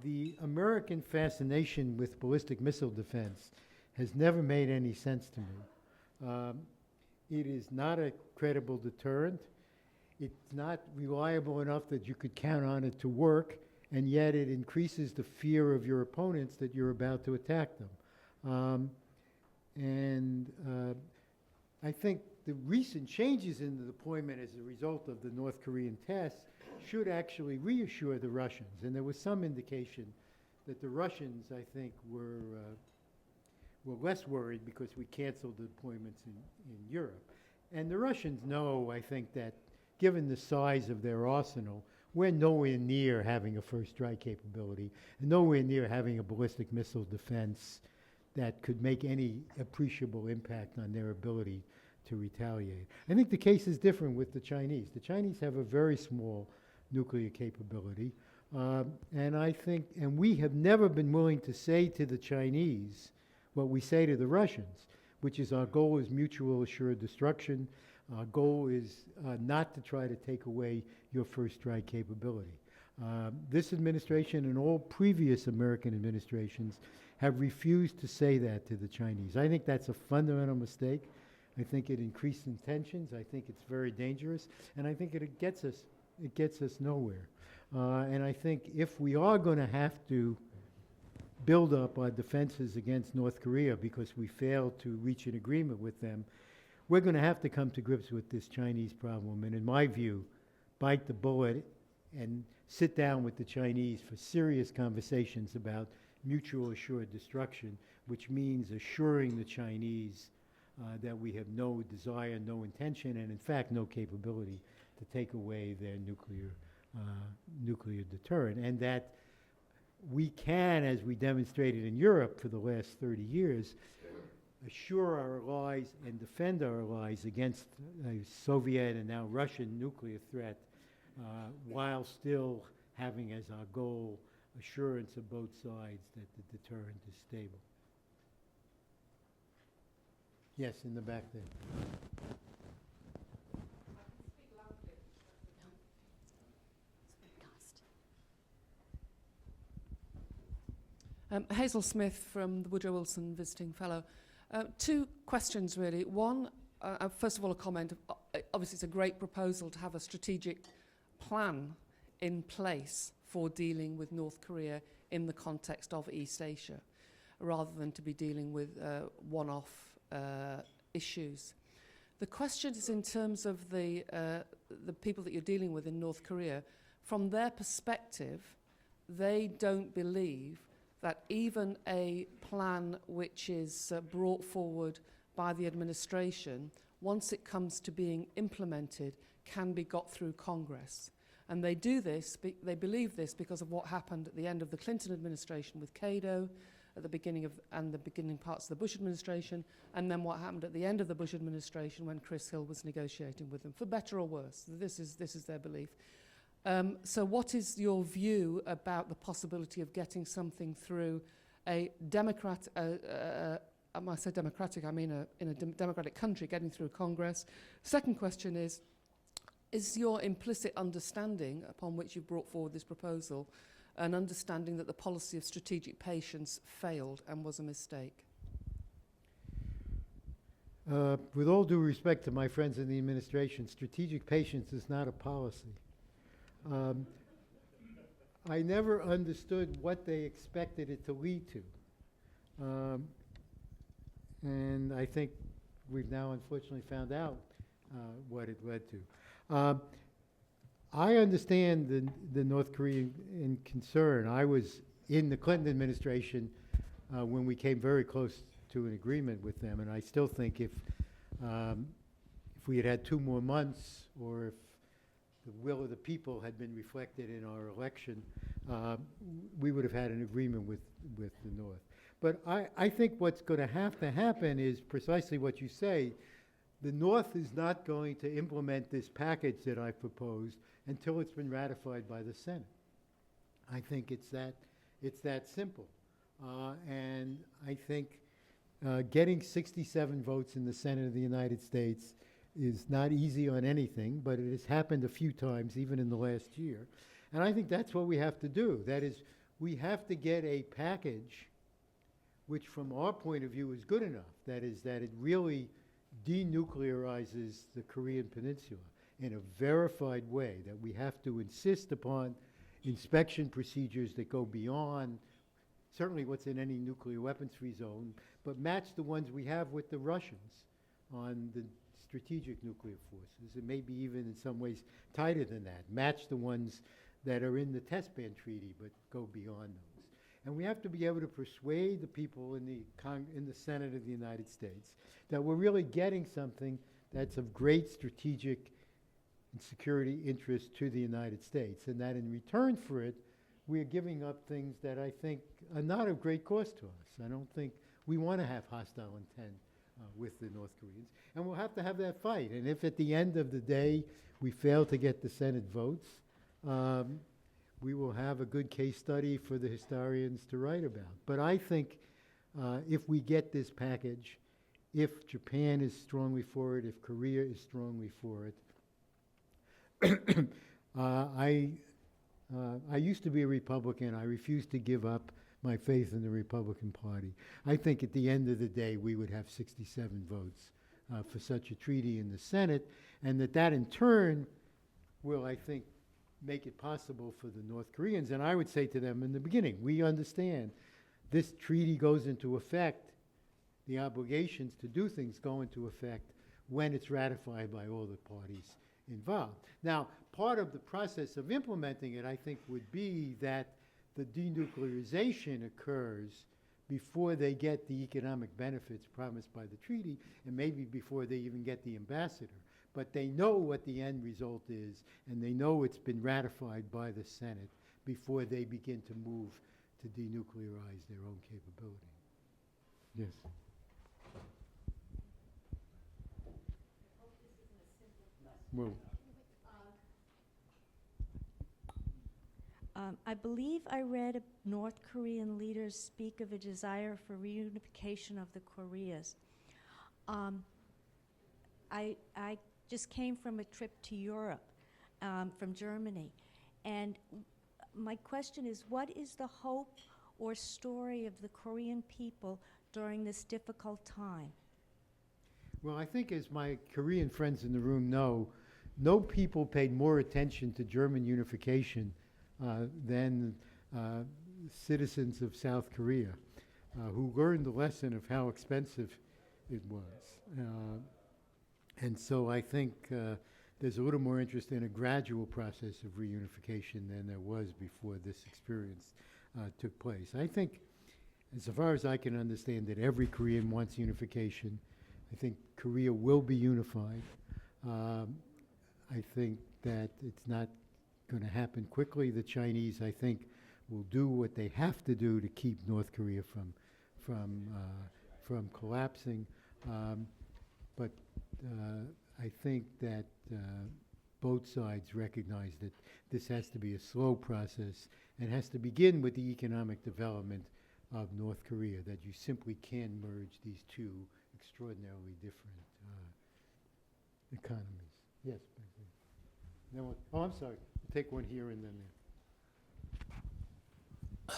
The American fascination with ballistic missile defense has never made any sense to me. It is not a credible deterrent. It's not reliable enough that you could count on it to work, and yet it increases the fear of your opponents that you're about to attack them. I think the recent changes in the deployment as a result of the North Korean tests should actually reassure the Russians. And there was some indication that the Russians, I think, were less worried because we canceled the deployments in Europe. And the Russians know, I think, that given the size of their arsenal, we're nowhere near having a first strike capability, and nowhere near having a ballistic missile defense that could make any appreciable impact on their ability to retaliate. I think the case is different with the Chinese. The Chinese have a very small nuclear capability, and we have never been willing to say to the Chinese what we say to the Russians, which is our goal is mutual assured destruction. Our goal is not to try to take away your first strike capability. This administration and all previous American administrations have refused to say that to the Chinese. I think that's a fundamental mistake. I think it increases tensions. I think it's very dangerous, and I think it gets us nowhere. And I think if we are going to have to build up our defenses against North Korea because we failed to reach an agreement with them, we're going to have to come to grips with this Chinese problem. And in my view, bite the bullet and sit down with the Chinese for serious conversations about mutual assured destruction, which means assuring the Chinese that we have no desire, no intention, and in fact no capability to take away their nuclear deterrent, and that we can, as we demonstrated in Europe for the last 30 years, assure our allies and defend our allies against a Soviet and now Russian nuclear threat while still having as our goal assurance of both sides that the deterrent is stable. Yes, in the back there. Hazel Smith from the Woodrow Wilson Visiting Fellow. Two questions, really. One, first of all, a comment. Obviously, it's a great proposal to have a strategic plan in place for dealing with North Korea in the context of East Asia, rather than to be dealing with one-off issues. The question is in terms of the people that you're dealing with in North Korea. From their perspective, they don't believe that even a plan which is brought forward by the administration, once it comes to being implemented, can be got through Congress. And they do this, they believe this because of what happened at the end of the Clinton administration with Cato, at the beginning of, and the beginning parts of the Bush administration, and then what happened at the end of the Bush administration when Chris Hill was negotiating with them, for better or worse. This is their belief. So what is your view about the possibility of getting something through a Democrat, when I say democratic, I mean in a democratic country, getting through Congress? Second question is your implicit understanding upon which you've brought forward this proposal an understanding that the policy of strategic patience failed and was a mistake? With all due respect to my friends in the administration, strategic patience is not a policy. I never understood what they expected it to lead to. And I think we've now unfortunately found out what it led to. I understand the North Korean concern. I was in the Clinton administration when we came very close to an agreement with them, and I still think if we had had 2 more months, or if the will of the people had been reflected in our election, we would have had an agreement with the North. But I think what's going to happen is precisely what you say. The North is not going to implement this package that I proposed until it's been ratified by the Senate. I think it's that simple. And I think getting 67 votes in the Senate of the United States is not easy on anything, but it has happened a few times, even in the last year. And I think that's what we have to do. That is, we have to get a package which, from our point of view, is good enough. That is, that it really denuclearizes the Korean Peninsula in a verified way, that we have to insist upon inspection procedures that go beyond certainly what's in any nuclear weapons-free zone, but match the ones we have with the Russians on the strategic nuclear forces, and maybe even in some ways tighter than that, match the ones that are in the test ban treaty, but go beyond those. And we have to be able to persuade the people in the Senate of the United States that we're really getting something that's of great strategic and security interest to the United States, and that in return for it, we are giving up things that I think are not of great cost to us. I don't think we want to have hostile intent with the North Koreans, and we'll have to have that fight. And if at the end of the day we fail to get the Senate votes, we will have a good case study for the historians to write about. But I think if we get this package, if Japan is strongly for it, if Korea is strongly for it, I used to be a Republican. I refused to give up my faith in the Republican Party. I think at the end of the day, we would have 67 votes for such a treaty in the Senate, and that in turn will, I think, make it possible for the North Koreans. And I would say to them in the beginning, we understand this treaty goes into effect, the obligations to do things go into effect when it's ratified by all the parties involved. Now, part of the process of implementing it, I think, would be that the denuclearization occurs before they get the economic benefits promised by the treaty, and maybe before they even get the ambassador. But they know what the end result is, and they know it's been ratified by the Senate before they begin to move to denuclearize their own capability. Yes. Well, I believe I read North Korean leaders speak of a desire for reunification of the Koreas. I just came from a trip to Europe, from Germany, and my question is, what is the hope or story of the Korean people during this difficult time? well, I think as my Korean friends in the room know, no people paid more attention to German unification than citizens of South Korea, who learned the lesson of how expensive it was. And so I think there's a little more interest in a gradual process of reunification than there was before this experience took place. I think, as far as I can understand it, every Korean wants unification. I think Korea will be unified. I think that it's not going to happen quickly. The Chinese, I think, will do what they have to do to keep North Korea from collapsing. But I think that both sides recognize that this has to be a slow process and has to begin with the economic development of North Korea, that you simply can't merge these two extraordinarily different economies. Yes, back there. Oh, I'm sorry. We'll take one here and then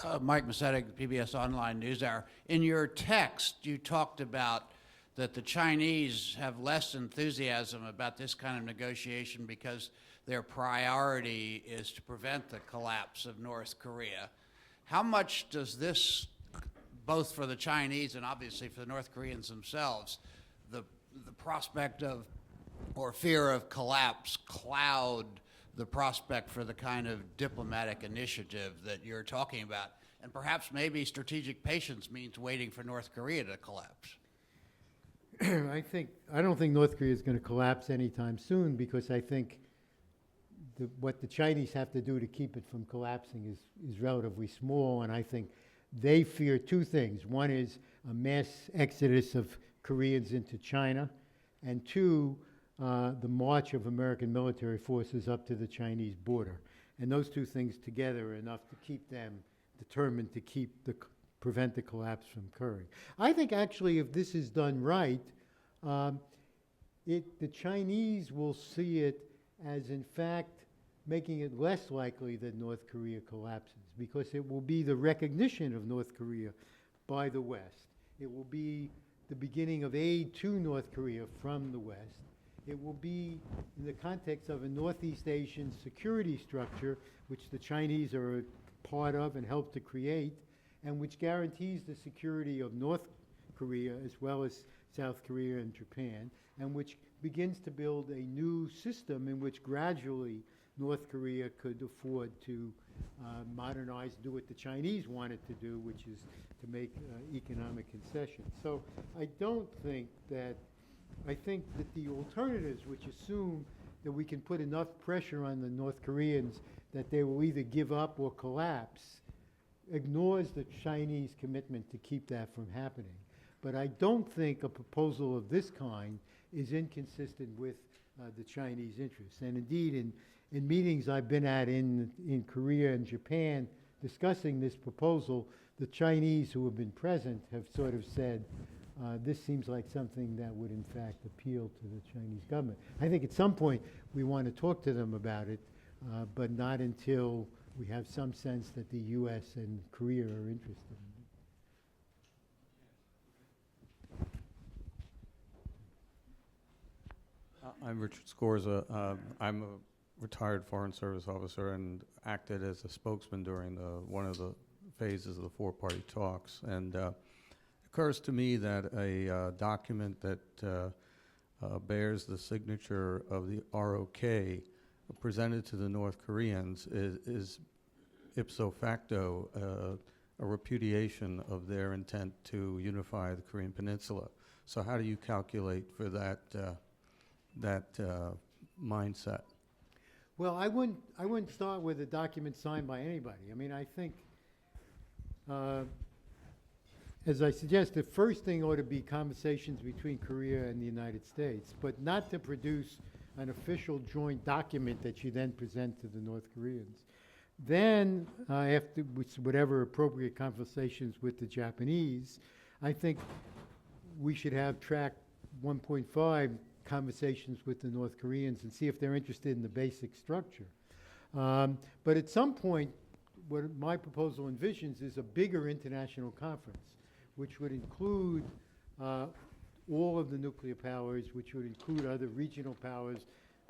there. Mike Macetic, PBS Online NewsHour. In your text, you talked about that the Chinese have less enthusiasm about this kind of negotiation because their priority is to prevent the collapse of North Korea. How much does this, both for the Chinese and obviously for the North Koreans themselves, the prospect of or fear of collapse cloud the prospect for the kind of diplomatic initiative that you're talking about? And perhaps maybe strategic patience means waiting for North Korea to collapse. I don't think North Korea is going to collapse anytime soon, because I think what the Chinese have to do to keep it from collapsing is relatively small, and I think they fear two things. One is a mass exodus of Koreans into China, and two, the march of American military forces up to the Chinese border. And those two things together are enough to keep them determined to prevent the collapse from occurring. I think actually if this is done right, the Chinese will see it as in fact making it less likely that North Korea collapses, because it will be the recognition of North Korea by the West. It will be the beginning of aid to North Korea from the West. It will be in the context of a Northeast Asian security structure, which the Chinese are a part of and helped to create, and which guarantees the security of North Korea as well as South Korea and Japan, and which begins to build a new system in which gradually North Korea could afford to modernize, do what the Chinese wanted to do, which is to make economic concessions. So I think that the alternatives, which assume that we can put enough pressure on the North Koreans that they will either give up or collapse, ignores the Chinese commitment to keep that from happening. But I don't think a proposal of this kind is inconsistent with the Chinese interests. And indeed, in meetings I've been at in Korea and Japan discussing this proposal, the Chinese who have been present have sort of said, this seems like something that would in fact appeal to the Chinese government. I think at some point we want to talk to them about it, but not until we have some sense that the U.S. and Korea are interested in it. I'm Richard Scorza. I'm a retired Foreign Service officer and acted as a spokesman during one of the phases of the four-party talks. And it occurs to me that a document that bears the signature of the ROK presented to the North Koreans is ipso facto a repudiation of their intent to unify the Korean Peninsula. So how do you calculate for that mindset? Well, I wouldn't start with a document signed by anybody. I mean, I think, as I suggest, the first thing ought to be conversations between Korea and the United States, but not to produce an official joint document that you then present to the North Koreans. Then, after whatever appropriate conversations with the Japanese, I think we should have track 1.5 conversations with the North Koreans and see if they're interested in the basic structure. But at some point, what my proposal envisions is a bigger international conference, which would include all of the nuclear powers, which would include other regional powers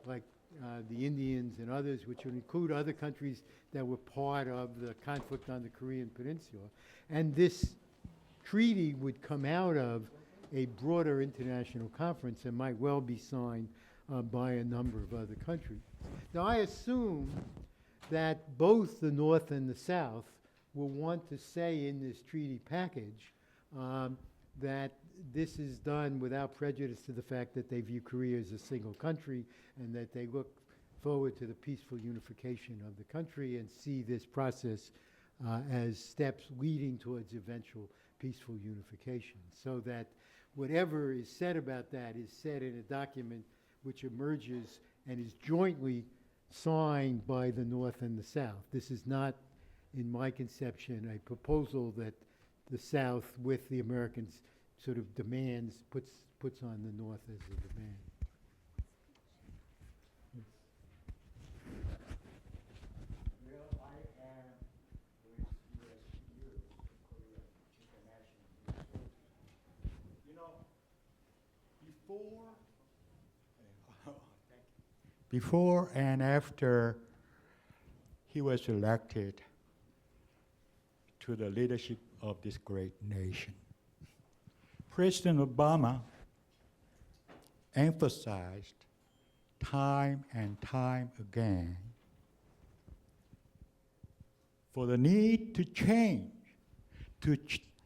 like the Indians and others, which would include other countries that were part of the conflict on the Korean Peninsula. And this treaty would come out of a broader international conference and might well be signed by a number of other countries. Now, I assume that both the North and the South will want to say in this treaty package that this is done without prejudice to the fact that they view Korea as a single country and that they look forward to the peaceful unification of the country and see this process as steps leading towards eventual peaceful unification. So that whatever is said about that is said in a document which emerges and is jointly signed by the North and the South. This is not, in my conception, a proposal that the South, with the Americans, sort of demands, puts on the North as a demand. Before and after he was elected to the leadership of this great nation, President Obama emphasized time and time again for the need to change,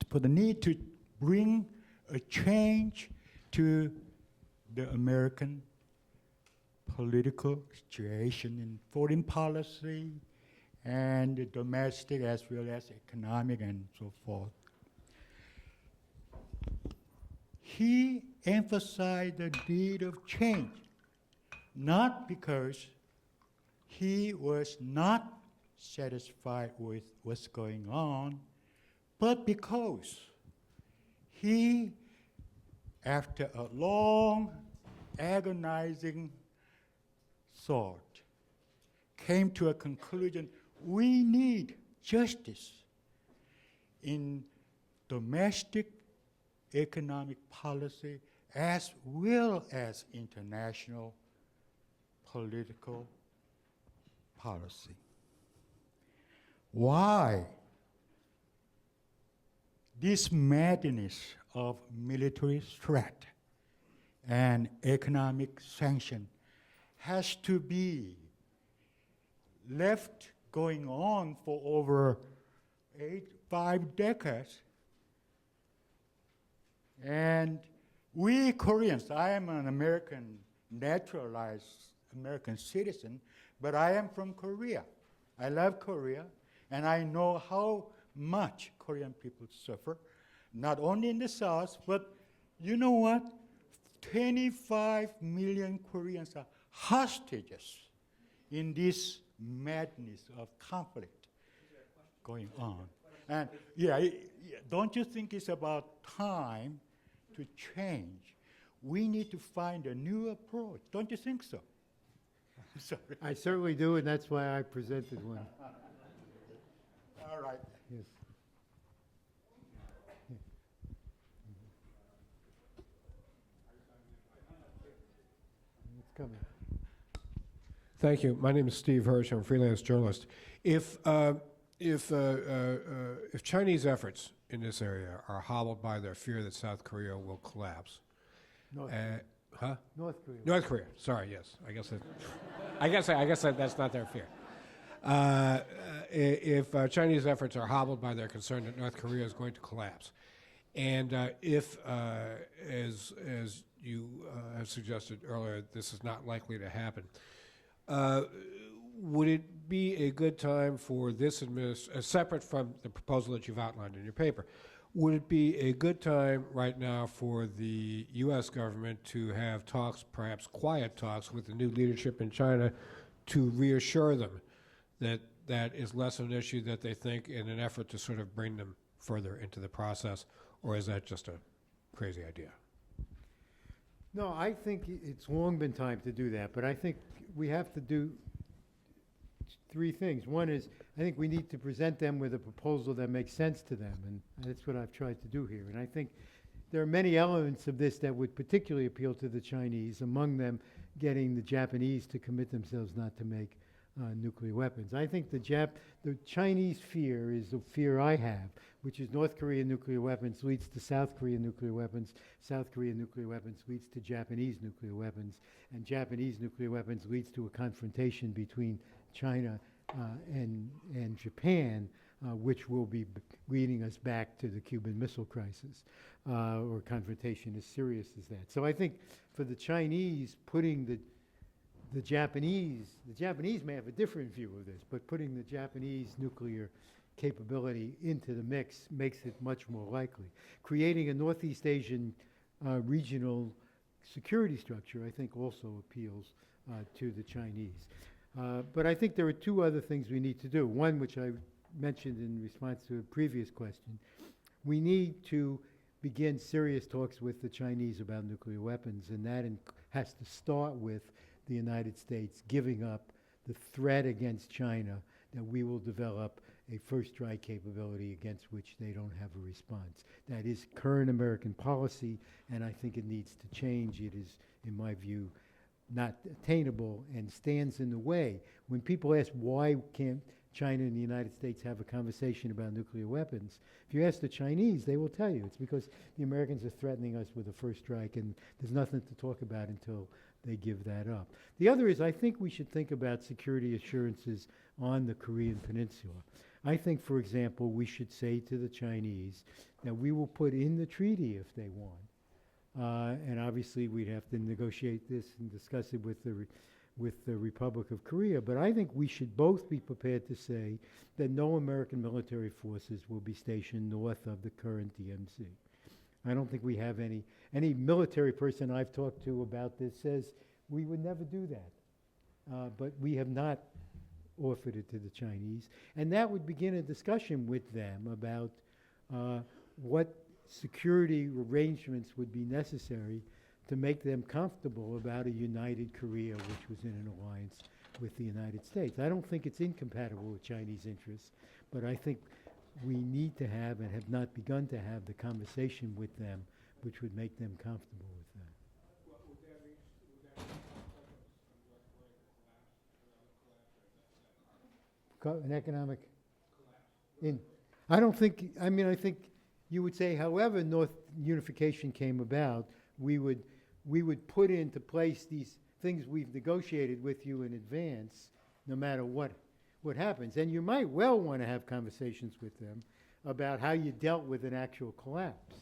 for the need to bring a change to the American political situation in foreign policy and domestic as well as economic and so forth. He emphasized the need of change, not because he was not satisfied with what's going on, but because he, after a long, agonizing thought, came to a conclusion: we need justice in domestic economic policy as well as international political policy. Why? This madness of military threat and economic sanction has to be left going on for over 5 decades. And we Koreans, I am an American, naturalized American citizen, but I am from Korea. I love Korea, and I know how much Korean people suffer, not only in the South, but you know what? 25 million Koreans are hostages in this madness of conflict going on. And don't you think it's about time to change? We need to find a new approach. Don't you think so? Sorry. I certainly do, and that's why I presented one. All right. Yes. It's coming. Thank you. My name is Steve Hirsch. I'm a freelance journalist. If Chinese efforts in this area are hobbled by their fear that South Korea will collapse, North Korea. North Korea. North Korea. Sorry. Yes. I guess that's not their fear. If Chinese efforts are hobbled by their concern that North Korea is going to collapse, and if, as you have suggested earlier, this is not likely to happen, would it be a good time for this separate from the proposal that you've outlined in your paper, would it be a good time right now for the U.S. government to have talks, perhaps quiet talks, with the new leadership in China to reassure them that that is less of an issue that they think, in an effort to sort of bring them further into the process, or is that just a crazy idea? No, I think it's long been time to do that, but I think we have to do 3 things. One is, I think we need to present them with a proposal that makes sense to them, and that's what I've tried to do here. And I think there are many elements of this that would particularly appeal to the Chinese, among them getting the Japanese to commit themselves not to make nuclear weapons. I think the Chinese fear is a fear I have, which is North Korean nuclear weapons leads to South Korean nuclear weapons, South Korean nuclear weapons leads to Japanese nuclear weapons, and Japanese nuclear weapons leads to a confrontation between China and Japan, which will be leading us back to the Cuban Missile Crisis, or confrontation as serious as that. So I think for the Chinese, putting the Japanese may have a different view of this, but putting the Japanese nuclear capability into the mix makes it much more likely. Creating a Northeast Asian regional security structure, I think, also appeals to the Chinese. But I think there are two other things we need to do. One, which I mentioned in response to a previous question, we need to begin serious talks with the Chinese about nuclear weapons, and that has to start with the United States giving up the threat against China that we will develop a first strike capability against which they don't have a response. That is current American policy, and I think it needs to change. It is, in my view, not attainable and stands in the way. When people ask why can't China and the United States have a conversation about nuclear weapons, if you ask the Chinese, they will tell you it's because the Americans are threatening us with a first strike, and there's nothing to talk about until they give that up. The other is, I think we should think about security assurances on the Korean Peninsula. I think, for example, we should say to the Chinese that we will put in the treaty if they want. And obviously we'd have to negotiate this and discuss it with the Republic of Korea. But I think we should both be prepared to say that no American military forces will be stationed north of the current DMZ. I don't think we have any military person I've talked to about this says we would never do that. But we have not offered it to the Chinese. And that would begin a discussion with them about what security arrangements would be necessary to make them comfortable about a united Korea, which was in an alliance with the United States. I don't think it's incompatible with Chinese interests, but I think we need to have and have not begun to have the conversation with them which would make them comfortable with that. An economic I don't think, I mean, I think you would say, however North unification came about, we would put into place these things we've negotiated with you in advance, no matter what happens. And you might well want to have conversations with them about how you dealt with an actual collapse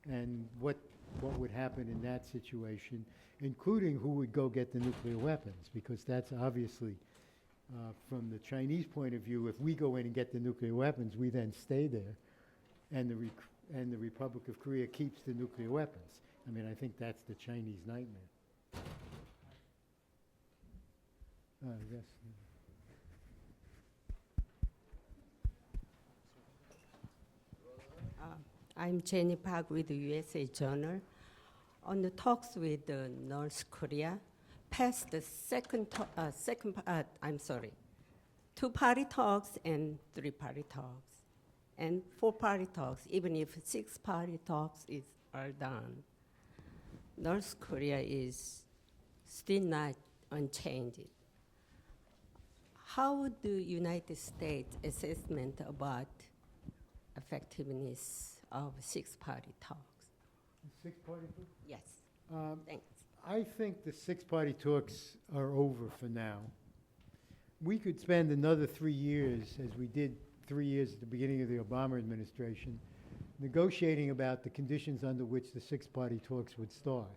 and what would happen in that situation, including who would go get the nuclear weapons, because that's obviously, from the Chinese point of view, if we go in and get the nuclear weapons, we then stay there, and the Republic of Korea keeps the nuclear weapons. I mean, I think that's the Chinese nightmare. Yes. I'm Jenny Park with the USA Journal. On the talks with North Korea, past the two-party talks and three-party talks, and four-party talks, even if six-party talks are done. North Korea is still not unchanged. How would the United States assessment about effectiveness of six-party talks? Six-party talks? Yes. Thanks. I think the six-party talks are over for now. We could spend another 3 years, as we did 3 years at the beginning of the Obama administration, negotiating about the conditions under which the six-party talks would start.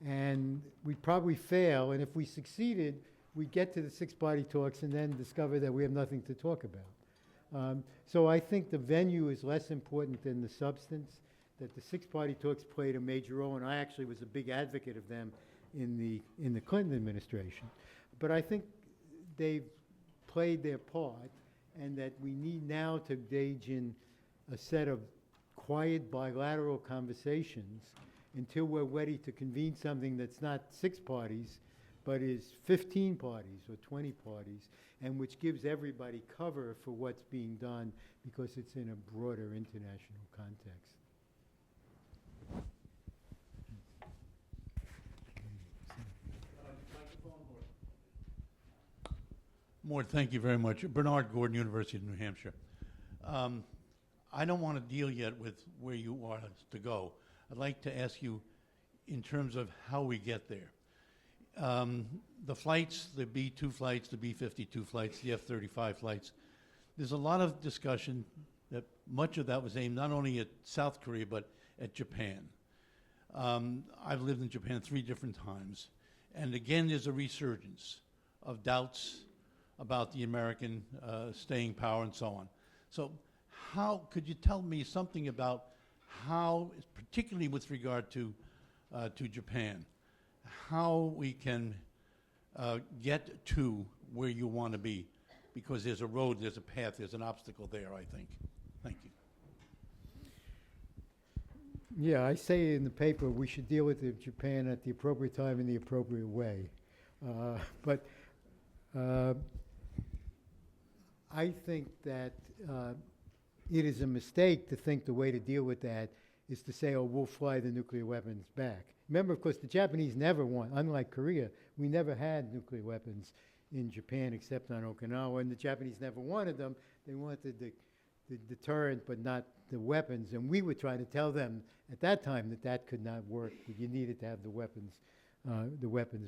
And we'd probably fail, and if we succeeded, we'd get to the six-party talks and then discover that we have nothing to talk about. So I think the venue is less important than the substance, that the six-party talks played a major role, and I actually was a big advocate of them in the Clinton administration. But I think they've played their part, and that we need now to engage in a set of quiet bilateral conversations until we're ready to convene something that's not six parties, but is 15 parties or 20 parties, and which gives everybody cover for what's being done because it's in a broader international context. Mort, thank you very much. Bernard Gordon, University of New Hampshire. I don't want to deal yet with where you want us to go. I'd like to ask you in terms of how we get there. The flights, the B-2 flights, the B-52 flights, the F-35 flights, there's a lot of discussion that much of that was aimed not only at South Korea but at Japan. I've lived in Japan 3 different times, and again there's a resurgence of doubts about the American staying power and so on. So how could you tell me something about how, particularly with regard to Japan, how we can get to where you want to be? Because there's a road, there's a path, there's an obstacle there, I think. Thank you. Yeah, I say in the paper we should deal with Japan at the appropriate time in the appropriate way. But I think that it is a mistake to think the way to deal with that is to say, oh, we'll fly the nuclear weapons back. Remember, of course, the Japanese never unlike Korea, we never had nuclear weapons in Japan except on Okinawa, and the Japanese never wanted them. They wanted the deterrent but not the weapons, and we would try to tell them at that time that that could not work, that you needed to have the weapons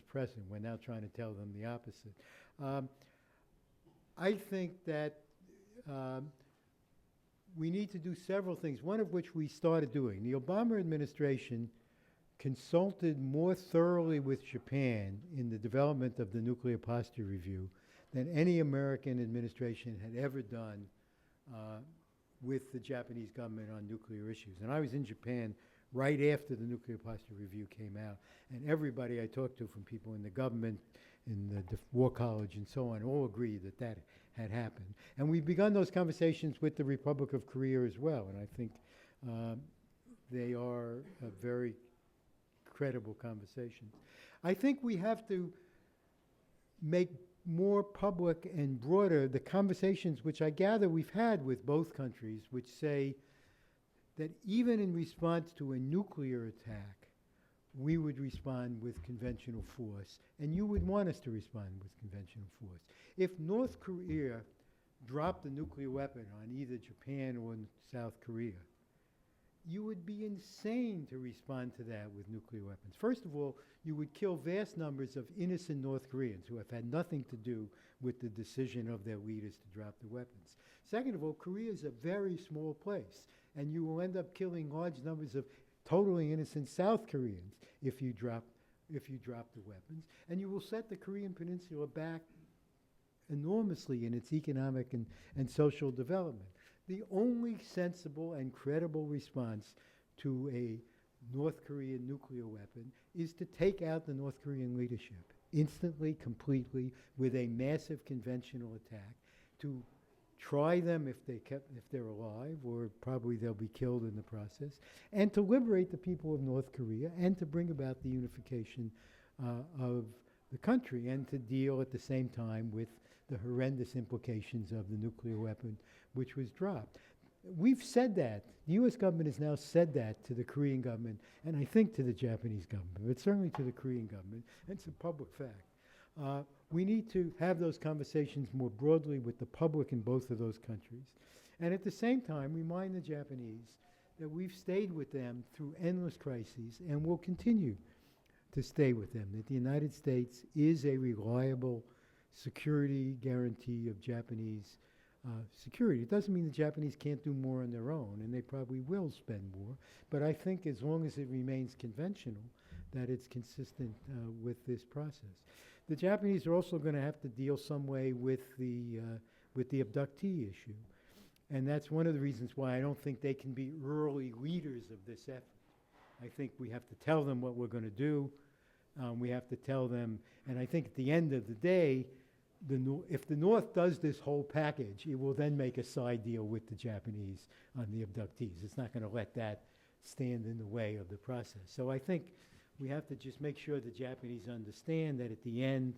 present. We're now trying to tell them the opposite. I think that we need to do several things, one of which we started doing. The Obama administration consulted more thoroughly with Japan in the development of the Nuclear Posture Review than any American administration had ever done with the Japanese government on nuclear issues. And I was in Japan right after the Nuclear Posture Review came out, and everybody I talked to, from people in the government, in the War College and so on, all agreed that that had happened. And we've begun those conversations with the Republic of Korea as well, and I think they are a very credible conversations. I think we have to make more public and broader the conversations which I gather we've had with both countries, which say that even in response to a nuclear attack, we would respond with conventional force, and you would want us to respond with conventional force. If North Korea dropped a nuclear weapon on either Japan or South Korea, you would be insane to respond to that with nuclear weapons. First of all, you would kill vast numbers of innocent North Koreans who have had nothing to do with the decision of their leaders to drop the weapons. Second of all, Korea is a very small place, and you will end up killing large numbers of totally innocent South Koreans if you drop the weapons, and you will set the Korean Peninsula back enormously in its economic and social development. The only sensible and credible response to a North Korean nuclear weapon is to take out the North Korean leadership instantly, completely, with a massive conventional attack, to try them if they're alive, or probably they'll be killed in the process, and to liberate the people of North Korea, and to bring about the unification of the country, and to deal at the same time with the horrendous implications of the nuclear weapon which was dropped. We've said that. The U.S. government has now said that to the Korean government, and I think to the Japanese government, but certainly to the Korean government. It's a public fact. We need to have those conversations more broadly with the public in both of those countries, and at the same time remind the Japanese that we've stayed with them through endless crises and will continue to stay with them, that the United States is a reliable security guarantee of Japanese security. It doesn't mean the Japanese can't do more on their own, and they probably will spend more, but I think as long as it remains conventional, that it's consistent with this process. The Japanese are also going to have to deal some way with the abductee issue, and that's one of the reasons why I don't think they can be early leaders of this effort. I think we have to tell them what we're going to do. We have to tell them, and I think at the end of the day, if the North does this whole package, it will then make a side deal with the Japanese on the abductees. It's not going to let that stand in the way of the process. So I think we have to just make sure the Japanese understand that at the end,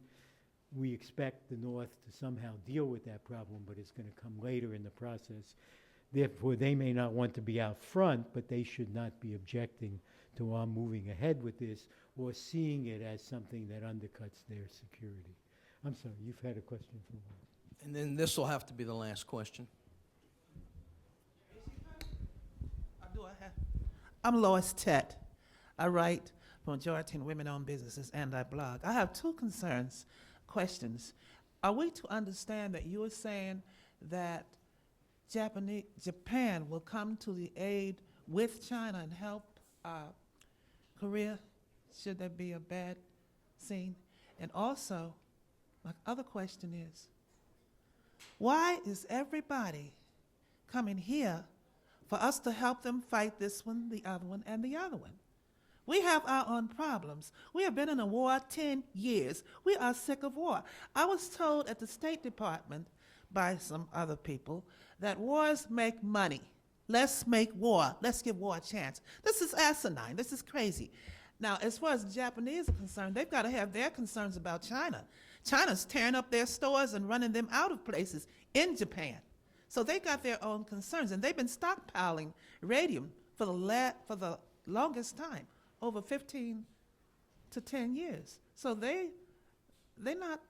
we expect the North to somehow deal with that problem, but it's going to come later in the process. Therefore, they may not want to be out front, but they should not be objecting to our moving ahead with this or seeing it as something that undercuts their security. I'm sorry, you've had a question for a while. And then this will have to be the last question. I'm Lois Tett. I write for majority and women-owned businesses, and I blog. I have two questions. Are we to understand that you are saying that Japan will come to the aid with China and help Korea, should there be a bad scene? And also, my other question is, why is everybody coming here for us to help them fight this one, the other one, and the other one? We have our own problems. We have been in a war 10 years. We are sick of war. I was told at the State Department by some other people that wars make money. Let's make war. Let's give war a chance. This is asinine. This is crazy. Now, as far as the Japanese are concerned, they've got to have their concerns about China. China's tearing up their stores and running them out of places in Japan. So they got their own concerns, and they've been stockpiling radium for the longest time, over 15 to 10 years. So they're not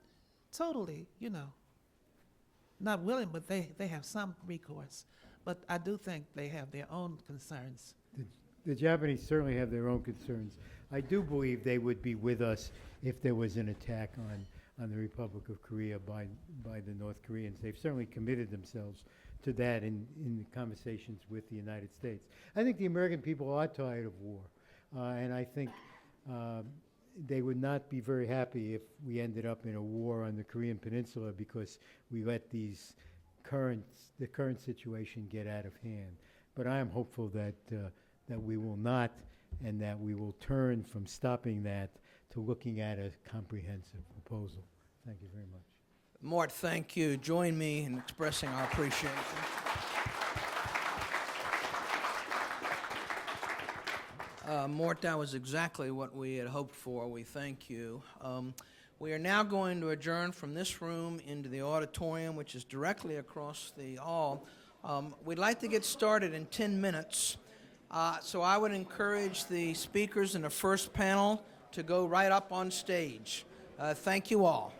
totally, not willing, but they have some recourse. But I do think they have their own concerns. The Japanese certainly have their own concerns. I do believe they would be with us if there was an attack on the Republic of Korea by the North Koreans. They've certainly committed themselves to that in the conversations with the United States. I think the American people are tired of war, and I think they would not be very happy if we ended up in a war on the Korean Peninsula because we let the current situation get out of hand. But I am hopeful that we will not, and that we will turn from stopping that to looking at a comprehensive proposal. Thank you very much. Mort, thank you. Join me in expressing our appreciation. Mort, that was exactly what we had hoped for. We thank you. We are now going to adjourn from this room into the auditorium, which is directly across the hall. We'd like to get started in 10 minutes. So I would encourage the speakers in the first panel to go right up on stage. Thank you all.